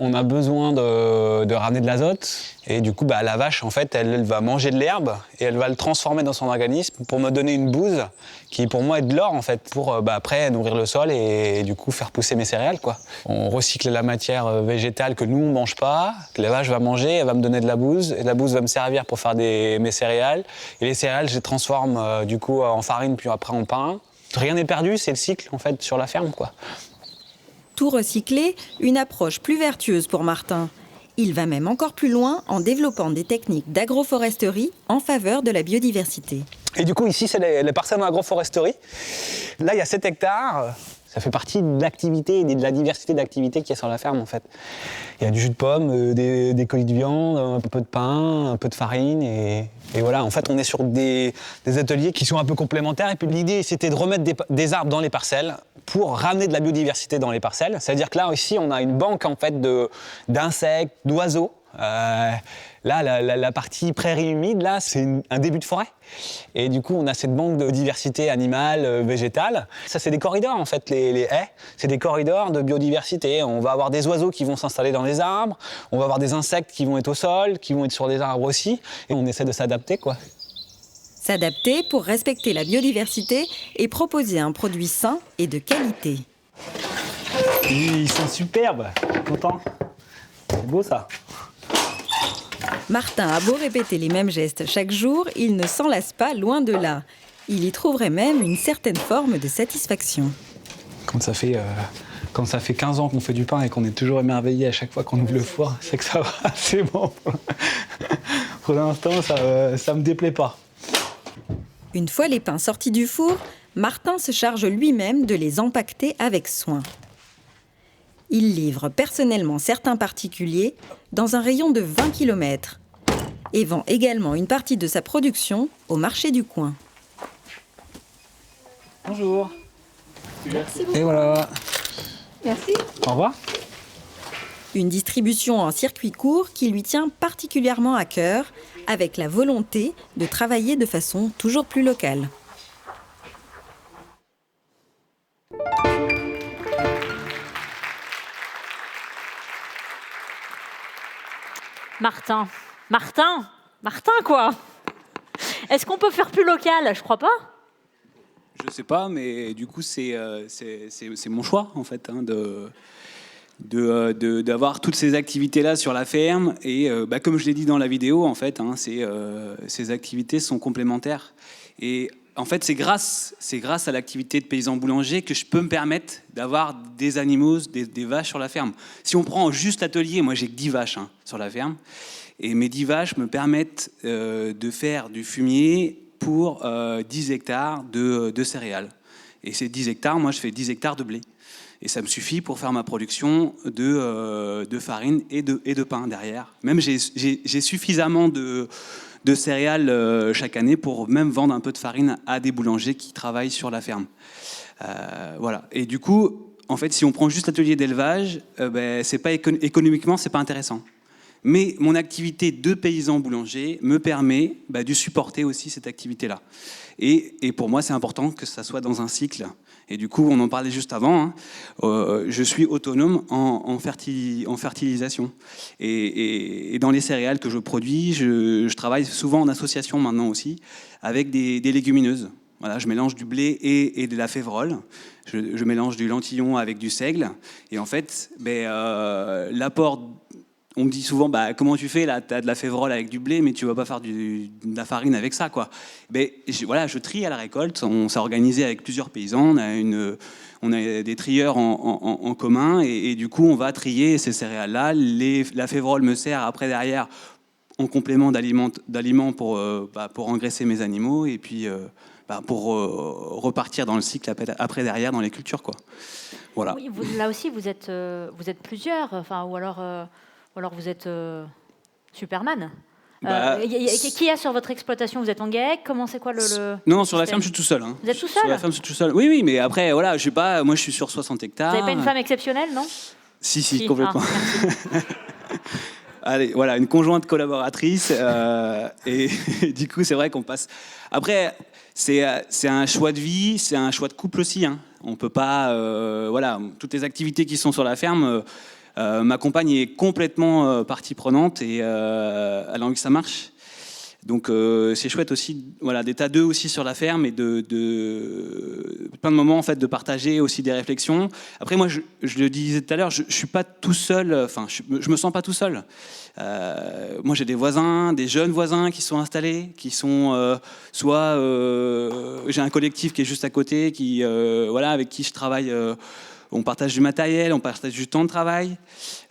de ramener de l'azote et du coup, la vache, en fait, elle va manger de l'herbe et elle va le transformer dans son organisme pour me donner une bouse qui, pour moi, est de l'or, en fait, pour après nourrir le sol et du coup faire pousser mes céréales, quoi. On recycle la matière végétale que nous, on ne mange pas, que la vache va manger, elle va me donner de la bouse et la bouse va me servir pour faire mes céréales. Et les céréales, je les transforme du coup en farine puis après en pain. Rien n'est perdu, c'est le cycle, en fait, sur la ferme, quoi. Tout recycler, une approche plus vertueuse pour Martin. Il va même encore plus loin en développant des techniques d'agroforesterie en faveur de la biodiversité. Et du coup, ici, c'est les parcelles en agroforesterie. Là, il y a 7 hectares. Ça fait partie de l'activité et de la diversité d'activités qu'il y a sur la ferme, en fait. Il y a du jus de pomme, des colis de viande, un peu de pain, un peu de farine. Et voilà, en fait, on est sur des ateliers qui sont un peu complémentaires. Et puis l'idée, c'était de remettre des arbres dans les parcelles pour ramener de la biodiversité dans les parcelles. C'est-à-dire que là, ici, on a une banque, en fait, d'insectes, d'oiseaux. Là, la partie prairie humide, là, c'est un début de forêt. Et du coup, on a cette banque de diversité animale, végétale. Ça, c'est des corridors, en fait, les haies. C'est des corridors de biodiversité. On va avoir des oiseaux qui vont s'installer dans les arbres. On va avoir des insectes qui vont être au sol, qui vont être sur des arbres aussi. Et on essaie de s'adapter, quoi. S'adapter pour respecter la biodiversité et proposer un produit sain et de qualité. Ils sont superbes. Content. C'est beau, ça. Martin a beau répéter les mêmes gestes chaque jour, il ne s'en lasse pas, loin de là. Il y trouverait même une certaine forme de satisfaction. Quand ça fait 15 ans qu'on fait du pain et qu'on est toujours émerveillé à chaque fois qu'on ouvre le four, c'est que ça va, c'est bon. Pour l'instant, ça me déplaît pas. Une fois les pains sortis du four, Martin se charge lui-même de les empaqueter avec soin. Il livre personnellement certains particuliers dans un rayon de 20 km et vend également une partie de sa production au marché du coin. Bonjour. Merci beaucoup. Et voilà. Merci. Au revoir. Une distribution en circuit court qui lui tient particulièrement à cœur, avec la volonté de travailler de façon toujours plus locale. Martin quoi. Est-ce qu'on peut faire plus local? Je crois pas. Je sais pas, mais du coup c'est mon choix en fait d'avoir toutes ces activités-là sur la ferme et comme je l'ai dit dans la vidéo en fait, ces activités sont complémentaires et en fait c'est grâce à l'activité de paysan boulanger que je peux me permettre d'avoir des animaux, des vaches sur la ferme. Si on prend juste l'atelier, moi j'ai que 10 vaches sur la ferme et mes 10 vaches me permettent de faire du fumier pour 10 hectares de céréales. Et ces 10 hectares, moi je fais 10 hectares de blé. Et ça me suffit pour faire ma production de farine et de pain derrière. Même j'ai suffisamment de céréales chaque année pour même vendre un peu de farine à des boulangers qui travaillent sur la ferme. Voilà. Et du coup, en fait, si on prend juste l'atelier d'élevage, c'est pas économiquement, c'est pas intéressant. Mais mon activité de paysan boulanger me permet de supporter aussi cette activité-là. Et pour moi, c'est important que ça soit dans un cycle. Et du coup, on en parlait juste avant, je suis autonome en fertilisation. Et dans les céréales que je produis, je travaille souvent en association maintenant aussi, avec des légumineuses. Voilà, je mélange du blé et de la févrole. Je mélange du lentillon avec du seigle. Et en fait, l'apport... On me dit souvent, comment tu fais là? Tu as de la févrole avec du blé, mais tu ne vas pas faire de la farine avec ça, quoi. Je trie à la récolte. On s'est organisé avec plusieurs paysans. On a des trieurs en commun. Et du coup, on va trier ces céréales-là. La févrole me sert après, derrière, en complément d'aliments pour engraisser mes animaux. Et puis, pour repartir dans le cycle après, derrière, dans les cultures, quoi. Voilà. Oui, là aussi, vous êtes plusieurs. Ou alors vous êtes Superman. Qui est sur votre exploitation? Vous êtes en GAEC? Comment c'est quoi Non, sur la ferme, je suis tout seul. Hein. Vous êtes tout seul? Sur la ferme, je suis tout seul. Oui, mais après, voilà, je sais pas, moi je suis sur 60 hectares. Vous n'avez pas une femme exceptionnelle, non? Si, complètement. Allez, voilà, une conjointe collaboratrice. Et du coup, c'est vrai qu'on passe... Après, c'est un choix de vie, c'est un choix de couple aussi. Hein. On peut pas... voilà, toutes les activités qui sont sur la ferme... ma compagne est complètement partie prenante et elle a envie que ça marche. Donc c'est chouette aussi, voilà, d'être à deux aussi sur la ferme et de plein de moments en fait de partager aussi des réflexions. Après moi, je le disais tout à l'heure, je suis pas tout seul. Enfin, je me sens pas tout seul. Moi, j'ai des voisins, des jeunes voisins qui sont installés, qui sont soit j'ai un collectif qui est juste à côté, qui voilà, avec qui je travaille. On partage du matériel, on partage du temps de travail.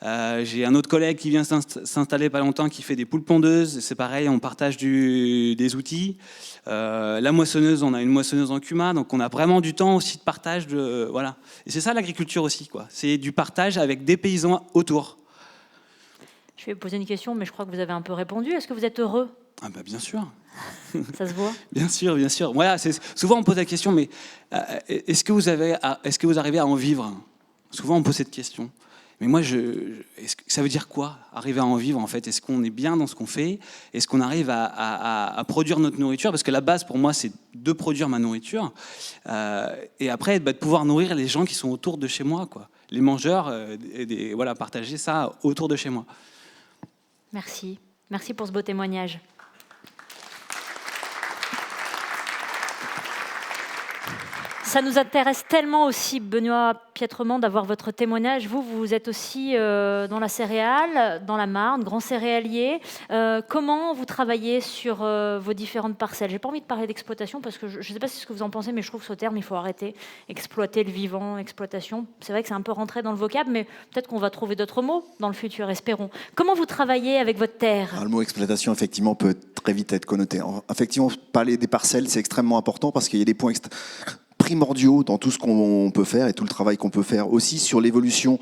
J'ai un autre collègue qui vient s'installer pas longtemps, qui fait des poules pondeuses. C'est pareil, on partage des outils. La moissonneuse, on a une moissonneuse en Cuma, donc on a vraiment du temps aussi de partage. Voilà. Et c'est ça l'agriculture aussi, quoi. C'est du partage avec des paysans autour. Je vais vous poser une question, mais je crois que vous avez un peu répondu. Est-ce que vous êtes heureux? Ah bah bien sûr. Ça se voit. Bien sûr, bien sûr. Voilà, souvent on pose la question, mais est-ce que vous arrivez à en vivre? Souvent on pose cette question. Mais moi, ça veut dire quoi, arriver à en vivre en fait? Est-ce qu'on est bien dans ce qu'on fait? Est-ce qu'on arrive à produire notre nourriture? Parce que la base pour moi, c'est de produire ma nourriture. Et après, de pouvoir nourrir les gens qui sont autour de chez moi, quoi. Les mangeurs, voilà, partager ça autour de chez moi. Merci. Merci pour ce beau témoignage. Ça nous intéresse tellement aussi, Benoît Piètrement, d'avoir votre témoignage. Vous êtes aussi dans la céréale, dans la Marne, grand céréalier. Comment vous travaillez sur vos différentes parcelles? J'ai pas envie de parler d'exploitation parce que je ne sais pas ce que vous en pensez, mais je trouve que ce terme, il faut arrêter. Exploiter le vivant, exploitation. C'est vrai que c'est un peu rentré dans le vocable, mais peut-être qu'on va trouver d'autres mots dans le futur, espérons. Comment vous travaillez avec votre terre? Alors, le mot exploitation, effectivement, peut très vite être connoté. Effectivement, parler des parcelles, c'est extrêmement important parce qu'il y a des points primordiaux dans tout ce qu'on peut faire et tout le travail qu'on peut faire aussi sur l'évolution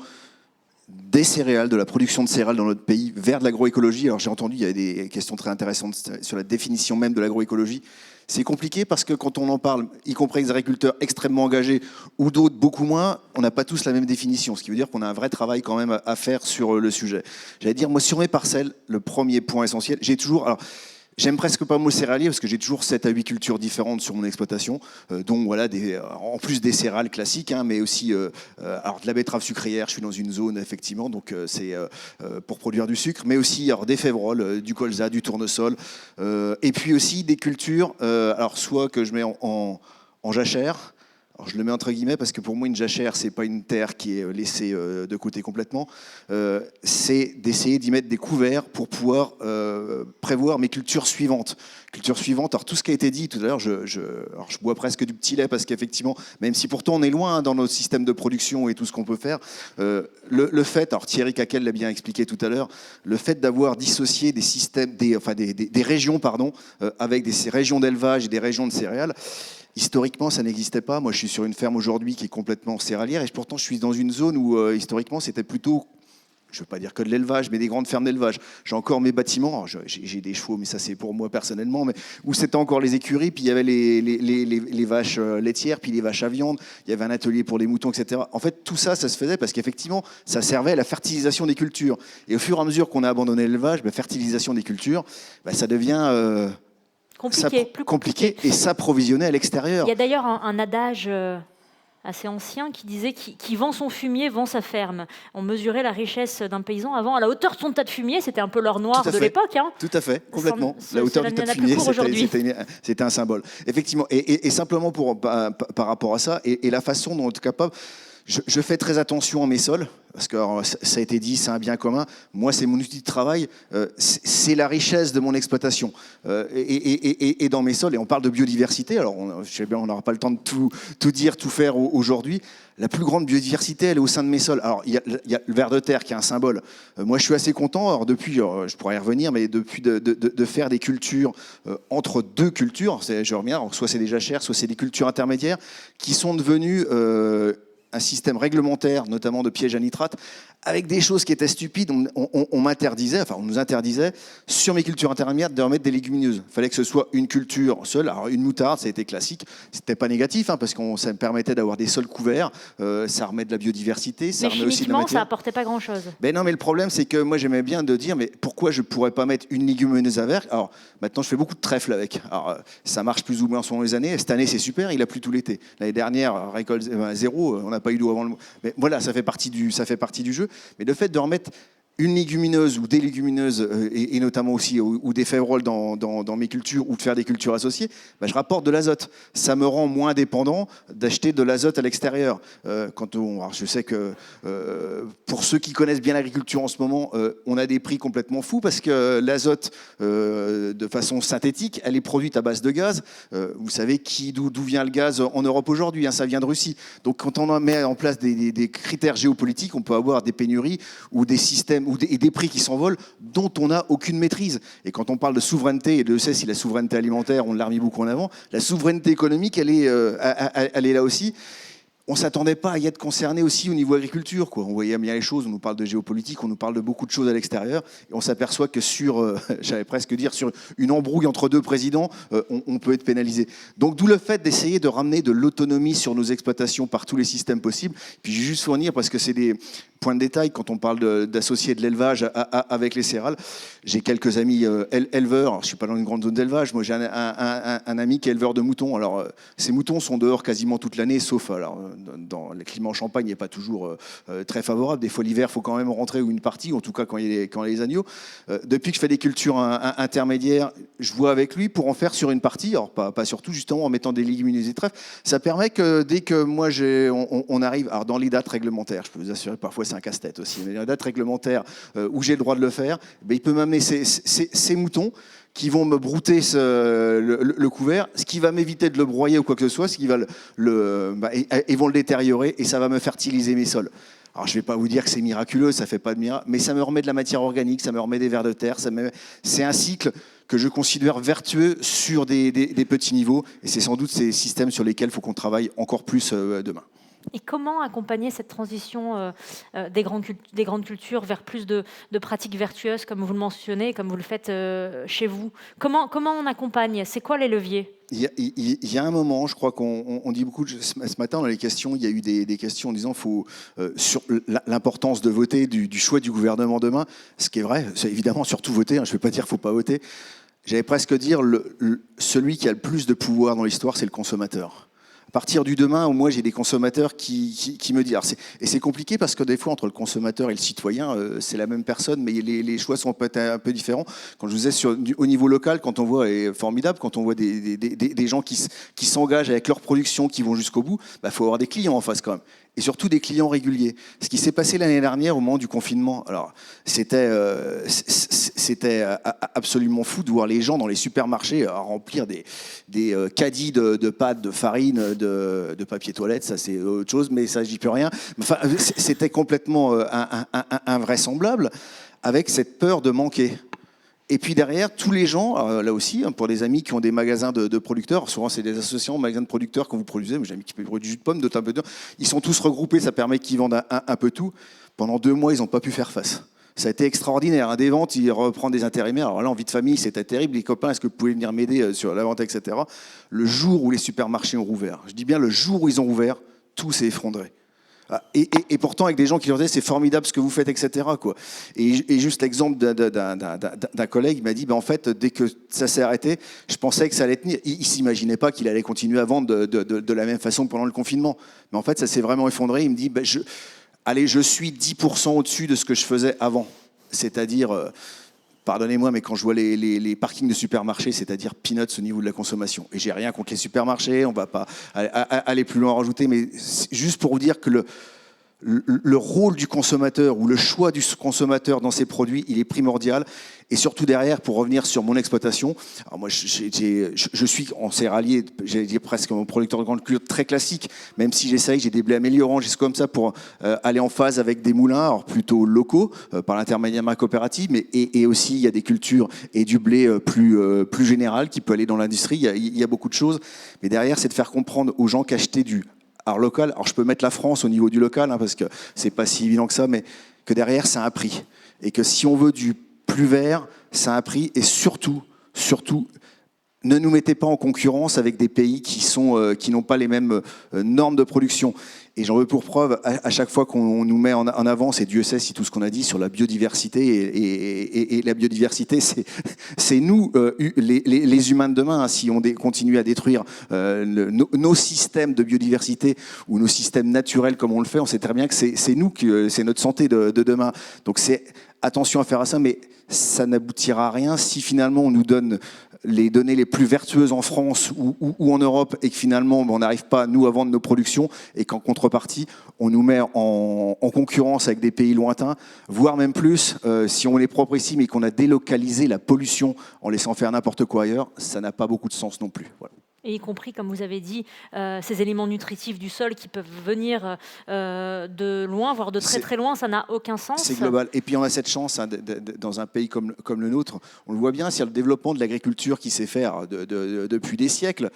des céréales, de la production de céréales dans notre pays vers de l'agroécologie. Alors j'ai entendu, il y a des questions très intéressantes sur la définition même de l'agroécologie. C'est compliqué parce que quand on en parle, y compris avec des agriculteurs extrêmement engagés ou d'autres beaucoup moins, on n'a pas tous la même définition, ce qui veut dire qu'on a un vrai travail quand même à faire sur le sujet. J'allais dire, moi sur mes parcelles, le premier point essentiel, j'ai toujours... Alors, j'aime presque pas le mot céréalier parce que j'ai toujours 7 à 8 cultures différentes sur mon exploitation, dont voilà, en plus des céréales classiques, hein, mais aussi alors de la betterave sucrière. Je suis dans une zone effectivement, donc c'est pour produire du sucre, mais aussi alors, des févroles, du colza, du tournesol, et puis aussi des cultures, alors soit que je mets en jachère. Alors je le mets entre guillemets parce que pour moi une jachère c'est pas une terre qui est laissée de côté complètement, c'est d'essayer d'y mettre des couverts pour pouvoir prévoir mes cultures suivantes. Alors tout ce qui a été dit tout à l'heure, je bois presque du petit lait parce qu'effectivement, même si pourtant on est loin dans notre système de production et tout ce qu'on peut faire, le fait, alors Thierry Caquel l'a bien expliqué tout à l'heure, le fait d'avoir dissocié des systèmes, des régions avec des régions d'élevage et des régions de céréales. Historiquement, ça n'existait pas. Moi, je suis sur une ferme aujourd'hui qui est complètement céréalière et pourtant, je suis dans une zone où, historiquement, c'était plutôt, je ne veux pas dire que de l'élevage, mais des grandes fermes d'élevage. J'ai encore mes bâtiments, j'ai des chevaux, mais ça, c'est pour moi personnellement, mais où c'était encore les écuries, puis il y avait les vaches laitières, puis les vaches à viande, il y avait un atelier pour les moutons, etc. En fait, tout ça, ça se faisait parce qu'effectivement, ça servait à la fertilisation des cultures. Et au fur et à mesure qu'on a abandonné l'élevage, la fertilisation des cultures, ça devient... compliqué et s'approvisionner à l'extérieur. Il y a d'ailleurs un adage assez ancien qui disait qui vend son fumier vend sa ferme. On mesurait la richesse d'un paysan avant à la hauteur de son tas de fumier, c'était un peu l'or noir de l'époque. Hein. Tout à fait, complètement. La hauteur du tas de fumier, c'était un symbole. Effectivement, et simplement par rapport à ça, et la façon dont on est capable... Je fais très attention à mes sols, parce que ça a été dit, c'est un bien commun. Moi, c'est mon outil de travail, c'est la richesse de mon exploitation. Et dans mes sols, et on parle de biodiversité, alors je sais bien, on n'aura pas le temps de tout dire, tout faire aujourd'hui. La plus grande biodiversité, elle est au sein de mes sols. Alors, il y a le ver de terre qui est un symbole. Moi, je suis assez content, alors depuis, je pourrais y revenir, mais depuis de faire des cultures entre deux cultures, je reviens, soit c'est des jachères, soit c'est des cultures intermédiaires, qui sont devenues... un système réglementaire, notamment de pièges à nitrate, avec des choses qui étaient stupides. On m'interdisait, enfin on nous interdisait, sur mes cultures intermédiaires, de remettre des légumineuses. Il fallait que ce soit une culture seule. Alors une moutarde, ça a été classique. C'était pas négatif, parce que ça me permettait d'avoir des sols couverts. Ça remet de la biodiversité, ça mais remet aussi de la chimiquement, matière. ça apportait pas grand-chose. Ben non, mais le problème, c'est que moi, j'aimais bien de dire, mais pourquoi je pourrais pas mettre une légumineuse à verre? Alors, maintenant, je fais beaucoup de trèfle avec. Alors, ça marche plus ou moins selon les années. Cette année, c'est super, il a plu tout l'été. L'année dernière, récolte zéro, on n'a pas eu d'eau avant le... Mais voilà, ça fait partie du jeu. Mais le fait de remettre une légumineuse ou des légumineuses, et notamment aussi ou des févroles dans mes cultures, ou de faire des cultures associées, je rapporte de l'azote. Ça me rend moins dépendant d'acheter de l'azote à l'extérieur. Alors je sais que pour ceux qui connaissent bien l'agriculture en ce moment, on a des prix complètement fous parce que l'azote, de façon synthétique, elle est produite à base de gaz. Vous savez d'où vient le gaz en Europe aujourd'hui, ça vient de Russie. Donc quand on met en place des critères géopolitiques, on peut avoir des pénuries ou des systèmes et des prix qui s'envolent dont on n'a aucune maîtrise. Et quand on parle de souveraineté, et de sait si la souveraineté alimentaire, on l'a remis beaucoup en avant, la souveraineté économique, elle est là aussi. On ne s'attendait pas à y être concerné aussi au niveau agriculture, quoi. On voyait bien les choses, on nous parle de géopolitique, on nous parle de beaucoup de choses à l'extérieur, et on s'aperçoit que j'allais presque dire, sur une embrouille entre deux présidents, on peut être pénalisé. Donc d'où le fait d'essayer de ramener de l'autonomie sur nos exploitations par tous les systèmes possibles. Puis je vais juste fournir, parce que c'est des points de détail, quand on parle d'associer de l'élevage avec les céréales, j'ai quelques amis éleveurs. Alors, je ne suis pas dans une grande zone d'élevage, moi j'ai un ami qui est éleveur de moutons. Alors ces moutons sont dehors quasiment toute l'année, sauf... dans le climat en Champagne, il n'est pas toujours très favorable. Des fois, l'hiver, il faut quand même rentrer ou une partie, en tout cas quand il y a les agneaux. Depuis que je fais des cultures intermédiaires, je vois avec lui pour en faire sur une partie, alors pas surtout, justement, en mettant des légumineuses et trèfles. Ça permet que dès que moi, on arrive, alors dans les dates réglementaires, je peux vous assurer, parfois c'est un casse-tête aussi, mais les dates réglementaires où j'ai le droit de le faire, il peut m'amener ces moutons qui vont me brouter le couvert, ce qui va m'éviter de le broyer ou quoi que ce soit, ils vont le détériorer et ça va me fertiliser mes sols. Alors je ne vais pas vous dire que c'est miraculeux, ça ne fait pas de miracle, mais ça me remet de la matière organique, ça me remet des vers de terre, c'est un cycle que je considère vertueux sur des petits niveaux, et c'est sans doute ces systèmes sur lesquels il faut qu'on travaille encore plus demain. Et comment accompagner cette transition des grandes cultures vers plus de pratiques vertueuses, comme vous le mentionnez, comme vous le faites chez vous? Comment on accompagne? C'est quoi les leviers? Il y a un moment, je crois qu'on dit beaucoup, ce matin dans les questions, il y a eu des questions en disant sur l'importance de voter, du choix du gouvernement demain, ce qui est vrai, c'est évidemment surtout voter, je ne vais pas dire qu'il ne faut pas voter. J'allais presque dire, celui qui a le plus de pouvoir dans l'histoire, c'est le consommateur. À partir du demain, où moi j'ai des consommateurs qui me disent... Et c'est compliqué parce que des fois, entre le consommateur et le citoyen, c'est la même personne, mais les choix sont peut-être un peu différents. Quand je vous disais au niveau local, quand on voit, et formidable, quand on voit des gens qui s'engagent avec leur production, qui vont jusqu'au bout, faut avoir des clients en face quand même. Et surtout des clients réguliers. Ce qui s'est passé l'année dernière au moment du confinement, alors c'était absolument fou de voir les gens dans les supermarchés remplir des caddies de pâtes, de farine, de papier toilette, ça c'est autre chose, mais ça je dis plus rien. Enfin, c'était complètement invraisemblable, avec cette peur de manquer. Et puis derrière, tous les gens, là aussi, pour des amis qui ont des magasins de producteurs, souvent c'est des associations, magasins de producteurs quand vous produisez, mais j'ai amis qui produisent du jus de pomme, d'autres un peu de... Ils sont tous regroupés, ça permet qu'ils vendent un peu tout. Pendant 2 mois, ils n'ont pas pu faire face. Ça a été extraordinaire. Des ventes, ils reprennent des intérimaires. Alors là, en vie de famille, c'était terrible. Les copains, est-ce que vous pouvez venir m'aider sur la vente, etc. Le jour où les supermarchés ont rouvert, je dis bien le jour où ils ont rouvert, tout s'est effondré. Et pourtant, avec des gens qui leur disaient c'est formidable ce que vous faites, etc. quoi. Et juste l'exemple d'un collègue, il m'a dit en fait, dès que ça s'est arrêté, je pensais que ça allait tenir. Il ne s'imaginait pas qu'il allait continuer à vendre de la même façon pendant le confinement. Mais en fait, ça s'est vraiment effondré. Il me dit je suis 10% au-dessus de ce que je faisais avant. C'est-à-dire. Pardonnez-moi, mais quand je vois les parkings de supermarchés, c'est-à-dire peanuts au niveau de la consommation, et j'ai rien contre les supermarchés, on ne va pas aller plus loin en rajouter, mais juste pour vous dire que le rôle du consommateur ou le choix du consommateur dans ses produits, il est primordial. Et surtout derrière, pour revenir sur mon exploitation, alors moi je suis en céréalier, j'allais dire presque un producteur de grande culture très classique, même si j'essaye, j'ai des blés améliorants, j'ai comme ça pour aller en phase avec des moulins, alors plutôt locaux, par l'intermédiaire de ma coopérative, mais et aussi il y a des cultures et du blé plus général qui peut aller dans l'industrie, il y a beaucoup de choses. Mais derrière, c'est de faire comprendre aux gens qu'acheter Alors local, alors je peux mettre la France au niveau du local, hein, parce que c'est pas si évident que ça, mais que derrière, c'est un prix. Et que si on veut du plus vert, c'est un prix. Et surtout, ne nous mettez pas en concurrence avec des pays qui n'ont pas les mêmes normes de production. Et j'en veux pour preuve, à chaque fois qu'on nous met en avant, et Dieu sait si tout ce qu'on a dit sur la biodiversité, et la biodiversité, c'est nous, les humains de demain, hein, si on continue à détruire nos systèmes de biodiversité ou nos systèmes naturels comme on le fait, on sait très bien que c'est nous, c'est notre santé de demain. Donc attention à faire à ça, mais ça n'aboutira à rien si finalement on nous donne les données les plus vertueuses en France ou en Europe et que finalement on n'arrive pas, nous, à vendre nos productions et qu'en contrepartie, on nous met en concurrence avec des pays lointains, voire même plus, si on est propre ici mais qu'on a délocalisé la pollution en laissant faire n'importe quoi ailleurs, ça n'a pas beaucoup de sens non plus. Voilà. Et y compris, comme vous avez dit, ces éléments nutritifs du sol qui peuvent venir de loin, voire de très très loin, ça n'a aucun sens. C'est global. Et puis on a cette chance, hein, dans un pays comme le nôtre, on le voit bien, c'est le développement de l'agriculture qui s'est fait depuis des siècles.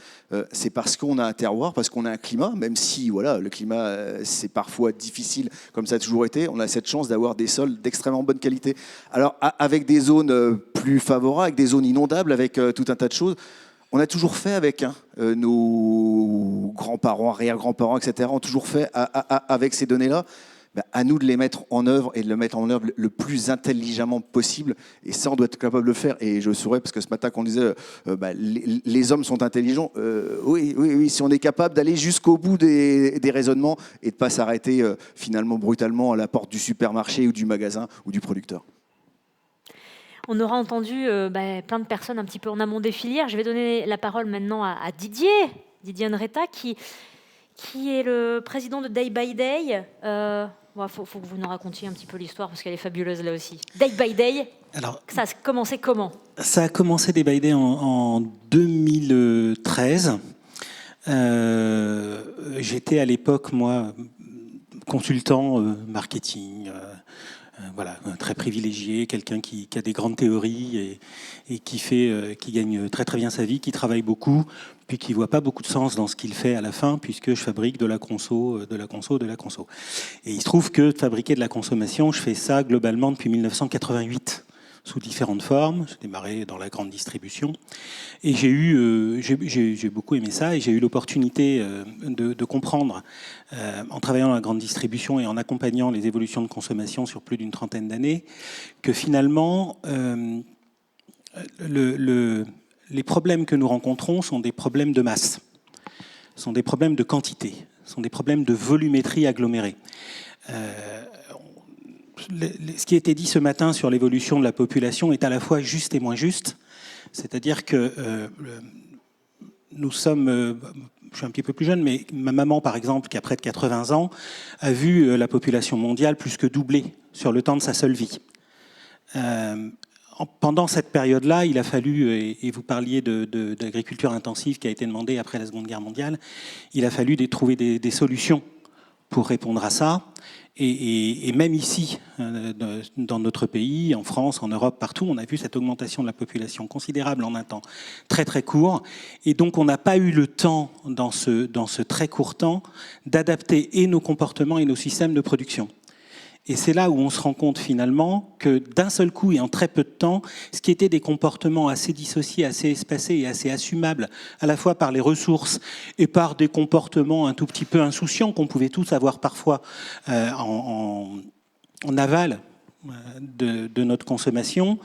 C'est parce qu'on a un terroir, parce qu'on a un climat, même si voilà, le climat c'est parfois difficile, comme ça a toujours été, on a cette chance d'avoir des sols d'extrêmement bonne qualité. Alors avec des zones plus favorables, avec des zones inondables, avec tout un tas de choses. On a toujours fait avec nos grands-parents, arrière-grands-parents, etc. ont toujours fait avec ces données-là. À nous de les mettre en œuvre et de le mettre en œuvre le plus intelligemment possible. Et ça, on doit être capable de le faire. Et je saurais, parce que ce matin, quand on disait les hommes sont intelligents, oui, si on est capable d'aller jusqu'au bout des raisonnements et de ne pas s'arrêter finalement brutalement à la porte du supermarché ou du magasin ou du producteur. On aura entendu plein de personnes un petit peu en amont des filières. Je vais donner la parole maintenant à Didier Nreta, qui est le président de Day by Day. Faut que vous nous racontiez un petit peu l'histoire, parce qu'elle est fabuleuse là aussi. Day by Day, alors, ça a commencé comment ? Ça a commencé Day by Day en 2013. J'étais à l'époque, moi, consultant marketing, voilà, très privilégié, quelqu'un qui a des grandes théories et qui gagne très très bien sa vie, qui travaille beaucoup, puis qui voit pas beaucoup de sens dans ce qu'il fait à la fin, puisque je fabrique de la conso. Et il se trouve que de fabriquer de la consommation, je fais ça globalement depuis 1988. Sous différentes formes. J'ai démarré dans la grande distribution et j'ai beaucoup aimé ça, et j'ai eu l'opportunité de comprendre en travaillant dans la grande distribution et en accompagnant les évolutions de consommation sur plus d'une trentaine d'années que finalement les problèmes que nous rencontrons sont des problèmes de masse, sont des problèmes de quantité, sont des problèmes de volumétrie agglomérée. Ce qui a été dit ce matin sur l'évolution de la population est à la fois juste et moins juste. C'est-à-dire que nous sommes... je suis un petit peu plus jeune, mais ma maman, par exemple, qui a près de 80 ans, a vu la population mondiale plus que doubler sur le temps de sa seule vie. Pendant cette période-là, il a fallu, et vous parliez d'agriculture intensive qui a été demandée après la Seconde Guerre mondiale, il a fallu trouver des solutions pour répondre à ça. Et même ici, dans notre pays, en France, en Europe, partout, on a vu cette augmentation de la population considérable en un temps très très court. Et donc on n'a pas eu le temps, dans ce très court temps, d'adapter et nos comportements et nos systèmes de production. Et c'est là où on se rend compte finalement que d'un seul coup et en très peu de temps, ce qui était des comportements assez dissociés, assez espacés et assez assumables, à la fois par les ressources et par des comportements un tout petit peu insouciants qu'on pouvait tous avoir parfois en aval de notre consommation,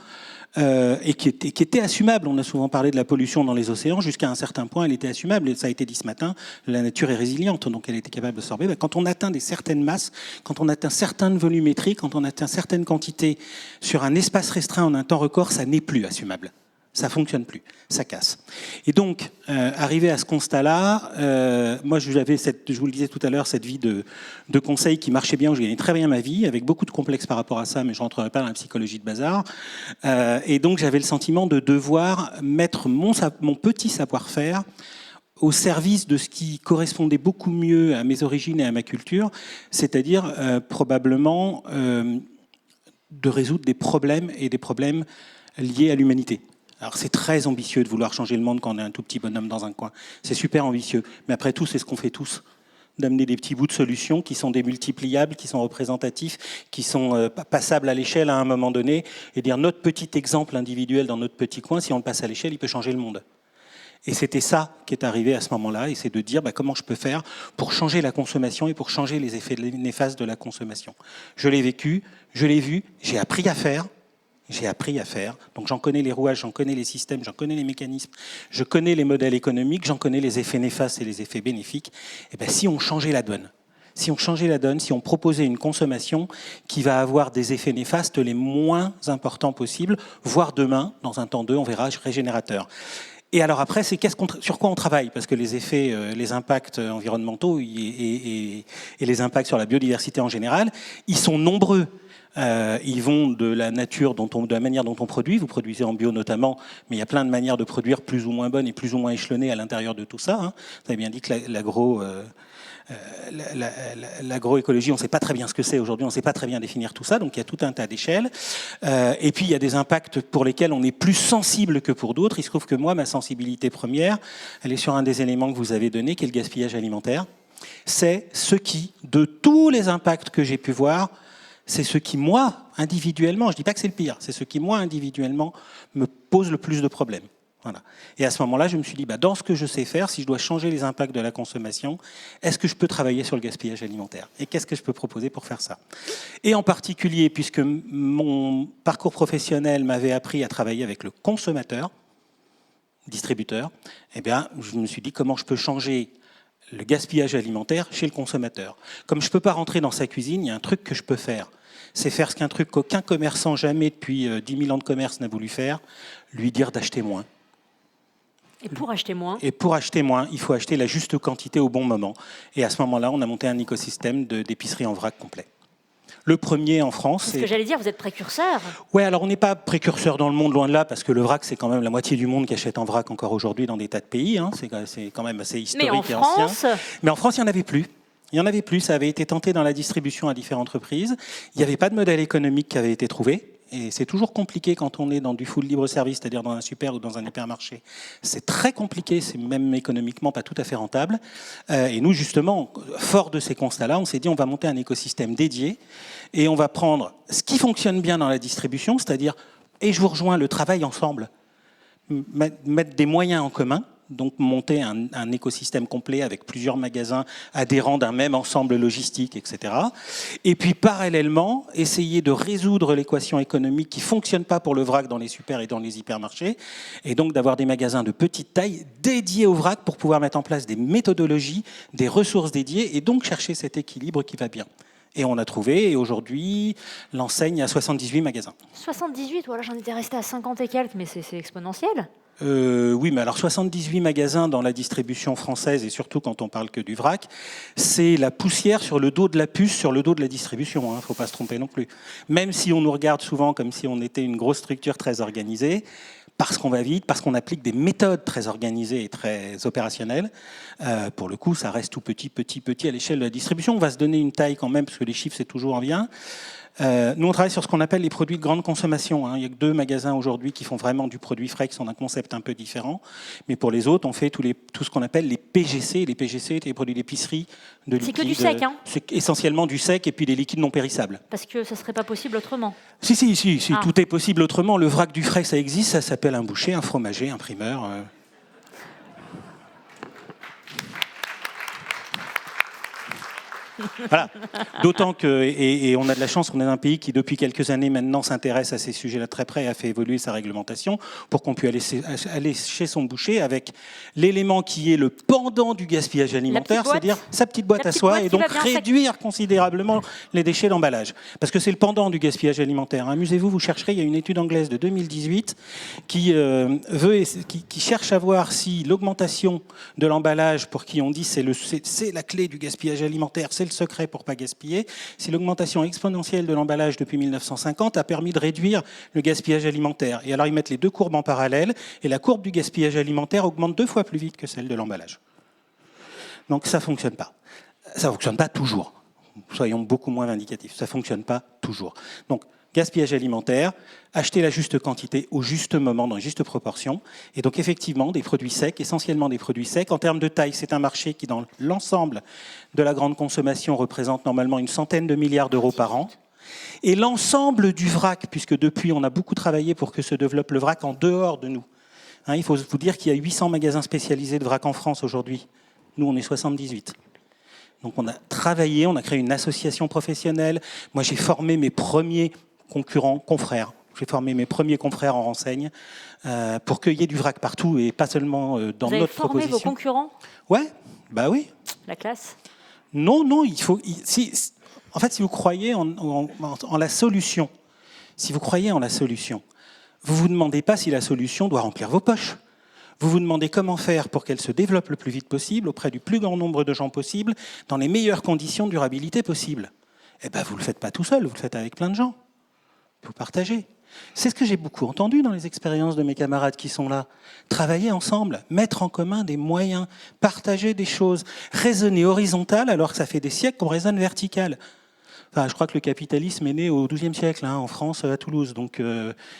et qui était assumable. On a souvent parlé de la pollution dans les océans, jusqu'à un certain point elle était assumable, et ça a été dit ce matin, la nature est résiliente, donc elle était capable d'absorber. Quand on atteint certaines masses, quand on atteint certaines volumétries, quand on atteint certaines quantités sur un espace restreint en un temps record, ça n'est plus assumable. Ça ne fonctionne plus, ça casse. Et donc, arrivé à ce constat-là, moi je vous le disais tout à l'heure, cette vie de conseil qui marchait bien, où je gagnais très bien ma vie, avec beaucoup de complexes par rapport à ça, mais je ne rentrerai pas dans la psychologie de bazar. Et donc j'avais le sentiment de devoir mettre mon petit savoir-faire au service de ce qui correspondait beaucoup mieux à mes origines et à ma culture, c'est-à-dire probablement de résoudre des problèmes liés à l'humanité. Alors c'est très ambitieux de vouloir changer le monde quand on est un tout petit bonhomme dans un coin. C'est super ambitieux. Mais après tout, c'est ce qu'on fait tous. d'amener des petits bouts de solutions qui sont démultipliables, qui sont représentatifs, qui sont passables à l'échelle à un moment donné, et dire notre petit exemple individuel dans notre petit coin, si on le passe à l'échelle, il peut changer le monde. Et c'était ça qui est arrivé à ce moment-là, et c'est de dire comment je peux faire pour changer la consommation et pour changer les effets néfastes de la consommation. Je l'ai vécu, je l'ai vu, j'ai appris à faire. Donc j'en connais les rouages, j'en connais les systèmes, j'en connais les mécanismes, je connais les modèles économiques, j'en connais les effets néfastes et les effets bénéfiques. Et bien si on changeait la donne, si on proposait une consommation qui va avoir des effets néfastes les moins importants possibles, voire demain, dans un temps 2, on verra régénérateur. Et alors après, c'est sur quoi on travaille? Parce que les effets, les impacts environnementaux et les impacts sur la biodiversité en général, ils sont nombreux. Ils vont de la nature, de la manière dont on produit. Vous produisez en bio notamment, mais il y a plein de manières de produire plus ou moins bonnes et plus ou moins échelonnées à l'intérieur de tout ça. Hein. Vous avez bien dit que l'agroécologie, on ne sait pas très bien ce que c'est aujourd'hui, on ne sait pas très bien définir tout ça, donc il y a tout un tas d'échelles. Et puis il y a des impacts pour lesquels on est plus sensible que pour d'autres. Il se trouve que moi, ma sensibilité première, elle est sur un des éléments que vous avez donné, qui est le gaspillage alimentaire. C'est ce qui, de tous les impacts que j'ai pu voir, c'est ce qui, moi, individuellement, je ne dis pas que c'est le pire, c'est ce qui, moi, individuellement, me pose le plus de problèmes. Voilà. Et à ce moment-là, je me suis dit, dans ce que je sais faire, si je dois changer les impacts de la consommation, est-ce que je peux travailler sur le gaspillage alimentaire? Et qu'est-ce que je peux proposer pour faire ça? Et en particulier, puisque mon parcours professionnel m'avait appris à travailler avec le consommateur, distributeur, eh bien, je me suis dit, comment je peux changer le gaspillage alimentaire chez le consommateur. Comme je ne peux pas rentrer dans sa cuisine, il y a un truc que je peux faire. C'est faire un truc qu'aucun commerçant jamais depuis 10 000 ans de commerce n'a voulu faire, lui dire d'acheter moins. Et pour acheter moins? Et pour acheter moins, il faut acheter la juste quantité au bon moment. Et à ce moment-là, on a monté un écosystème d'épicerie en vrac complet. Le premier en France. C'est ce que j'allais dire, vous êtes précurseur. Oui, alors on n'est pas précurseur dans le monde, loin de là, parce que le vrac, c'est quand même la moitié du monde qui achète en vrac encore aujourd'hui dans des tas de pays. Hein. C'est quand même assez historique et ancien. Mais en France, il n'y en avait plus. Il n'y en avait plus, ça avait été tenté dans la distribution à différentes entreprises. Il n'y avait pas de modèle économique qui avait été trouvé. Et c'est toujours compliqué quand on est dans du full libre-service, c'est-à-dire dans un super ou dans un hypermarché. C'est très compliqué, c'est même économiquement pas tout à fait rentable. Et nous, justement, fort de ces constats-là, on s'est dit on va monter un écosystème dédié et on va prendre ce qui fonctionne bien dans la distribution, c'est-à-dire, et je vous rejoins, le travail ensemble, mettre des moyens en commun, donc monter un écosystème complet avec plusieurs magasins adhérents d'un même ensemble logistique, etc. Et puis parallèlement, essayer de résoudre l'équation économique qui ne fonctionne pas pour le vrac dans les super et dans les hypermarchés, et donc d'avoir des magasins de petite taille dédiés au vrac pour pouvoir mettre en place des méthodologies, des ressources dédiées, et donc chercher cet équilibre qui va bien. Et on a trouvé, et aujourd'hui, l'enseigne a 78 magasins. 78, voilà, j'en étais resté à 50 et quelques, mais c'est exponentiel. Oui, mais alors 78 magasins dans la distribution française, et surtout quand on parle que du vrac, c'est la poussière sur le dos de la puce, sur le dos de la distribution, hein, faut pas se tromper non plus. Même si on nous regarde souvent comme si on était une grosse structure très organisée, parce qu'on va vite, parce qu'on applique des méthodes très organisées et très opérationnelles. Pour le coup, ça reste tout petit à l'échelle de la distribution. On va se donner une taille quand même, parce que les chiffres, c'est toujours en bien. Nous, on travaille sur ce qu'on appelle les produits de grande consommation. Hein. Il n'y a que 2 magasins aujourd'hui qui font vraiment du produit frais, qui sont d'un concept un peu différent. Mais pour les autres, on fait tout ce qu'on appelle les PGC. Les PGC, c'est les produits d'épicerie, de liquide. C'est que du sec, hein? C'est essentiellement du sec et puis des liquides non périssables. Parce que ça ne serait pas possible autrement. Si, tout est possible autrement. Le vrac du frais, ça existe, ça s'appelle un boucher, un fromager, un primeur. Voilà. D'autant que, et on a de la chance, on est un pays qui depuis quelques années maintenant s'intéresse à ces sujets-là très près et a fait évoluer sa réglementation pour qu'on puisse aller chez son boucher avec l'élément qui est le pendant du gaspillage alimentaire, c'est-à-dire sa petite boîte à soie, et donc réduire considérablement les déchets d'emballage. Parce que c'est le pendant du gaspillage alimentaire. Amusez-vous, vous chercherez, il y a une étude anglaise de 2018 qui cherche à voir si l'augmentation de l'emballage, pour qui on dit c'est la clé du gaspillage alimentaire, c'est le secret pour ne pas gaspiller, si l'augmentation exponentielle de l'emballage depuis 1950 a permis de réduire le gaspillage alimentaire. Et alors ils mettent les 2 courbes en parallèle, et la courbe du gaspillage alimentaire augmente 2 fois plus vite que celle de l'emballage. Donc ça ne fonctionne pas. Ça ne fonctionne pas toujours. Soyons beaucoup moins vindicatifs. Ça ne fonctionne pas toujours. Donc gaspillage alimentaire, acheter la juste quantité au juste moment, dans les justes proportions. Et donc effectivement, des produits secs, essentiellement des produits secs. En termes de taille, c'est un marché qui, dans l'ensemble de la grande consommation, représente normalement une centaine de milliards d'euros par an. Et l'ensemble du vrac, puisque depuis, on a beaucoup travaillé pour que se développe le vrac en dehors de nous. Il faut vous dire qu'il y a 800 magasins spécialisés de vrac en France aujourd'hui. Nous, on est 78. Donc on a travaillé, on a créé une association professionnelle. Moi, j'ai formé mes premiers confrères. J'ai formé mes premiers confrères en renseigne pour qu'il y ait du vrac partout et pas seulement dans notre proposition. Vous avez formé vos concurrents ? Ouais, bah oui. La classe ? Non, il faut... En fait, si vous croyez en la solution, vous vous demandez pas si la solution doit remplir vos poches. Vous vous demandez comment faire pour qu'elle se développe le plus vite possible, auprès du plus grand nombre de gens possible, dans les meilleures conditions de durabilité possibles. Eh bien, vous ne le faites pas tout seul, vous le faites avec plein de gens. Vous partagez. C'est ce que j'ai beaucoup entendu dans les expériences de mes camarades qui sont là. Travailler ensemble, mettre en commun des moyens, partager des choses, raisonner horizontal alors que ça fait des siècles qu'on raisonne vertical. Enfin, je crois que le capitalisme est né au XIIe siècle, en France, à Toulouse. Donc,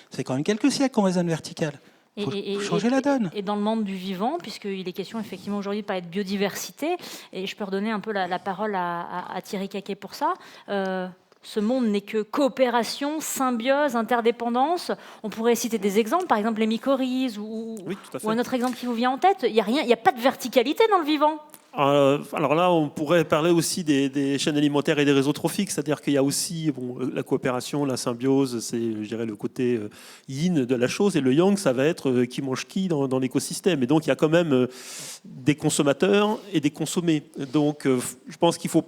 c'est quand même quelques siècles qu'on raisonne vertical. Il faut changer la donne. Et dans le monde du vivant, puisqu'il est question effectivement aujourd'hui de parler de biodiversité, et je peux redonner un peu la parole à Thierry Caquet pour ça. Ce monde n'est que coopération, symbiose, interdépendance. On pourrait citer des exemples, par exemple les mycorhizes ou un autre exemple qui vous vient en tête. Il n'y a pas de verticalité dans le vivant. Alors là, on pourrait parler aussi des chaînes alimentaires et des réseaux trophiques, c'est-à-dire qu'il y a aussi la coopération, la symbiose, c'est, je dirais, le côté yin de la chose, et le yang, ça va être qui mange qui dans l'écosystème. Et donc, il y a quand même des consommateurs et des consommés. Donc, je pense qu'il faut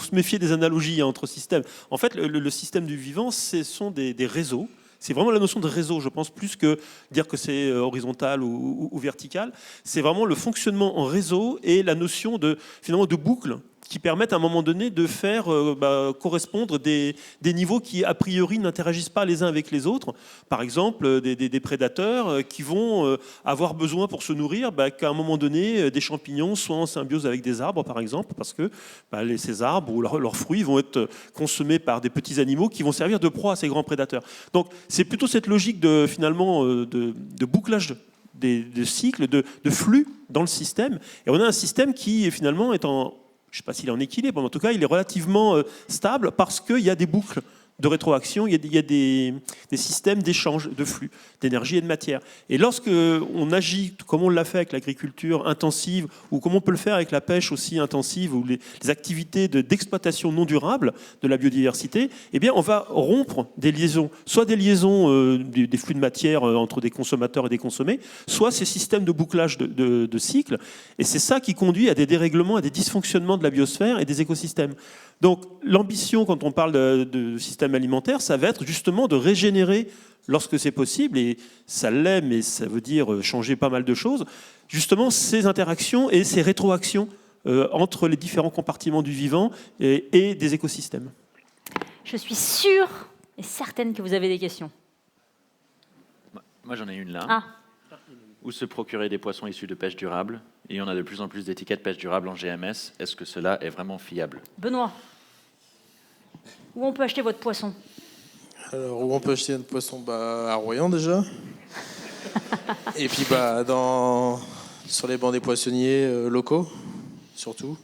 se méfier des analogies entre systèmes. En fait, le système du vivant, ce sont des réseaux. C'est vraiment la notion de réseau, je pense, plus que dire que c'est horizontal ou vertical. C'est vraiment le fonctionnement en réseau et la notion finalement de boucle qui permettent à un moment donné de faire correspondre des niveaux qui, a priori, n'interagissent pas les uns avec les autres. Par exemple, des prédateurs qui vont avoir besoin pour se nourrir qu'à un moment donné, des champignons soient en symbiose avec des arbres, par exemple, parce que ces arbres ou leurs fruits vont être consommés par des petits animaux qui vont servir de proie à ces grands prédateurs. Donc, c'est plutôt cette logique de bouclage de cycles, de flux dans le système. Et on a un système qui, finalement, est je ne sais pas s'il est en équilibre, mais en tout cas, il est relativement stable parce qu'il y a des boucles de rétroaction, il y a des systèmes d'échange de flux, d'énergie et de matière. Et lorsque on agit, comme on l'a fait avec l'agriculture intensive, ou comme on peut le faire avec la pêche aussi intensive, ou les activités d'exploitation non durable de la biodiversité, eh bien, on va rompre des liaisons, soit des liaisons des flux de matière entre des consommateurs et des consommés, soit ces systèmes de bouclage de cycles. Et c'est ça qui conduit à des dérèglements, à des dysfonctionnements de la biosphère et des écosystèmes. Donc l'ambition, quand on parle de système alimentaire, ça va être justement de régénérer lorsque c'est possible, et ça l'est, mais ça veut dire changer pas mal de choses, justement ces interactions et ces rétroactions entre les différents compartiments du vivant et des écosystèmes. Je suis sûre et certaine que vous avez des questions. Moi j'en ai une là. Ah. Où se procurer des poissons issus de pêche durable? Et on a de plus en plus d'étiquettes pêche durable en GMS. Est-ce que cela est vraiment fiable? Benoît, où on peut acheter votre poisson? Alors, où on peut acheter notre poisson? À Royan déjà. Et puis sur les bancs des poissonniers locaux, surtout,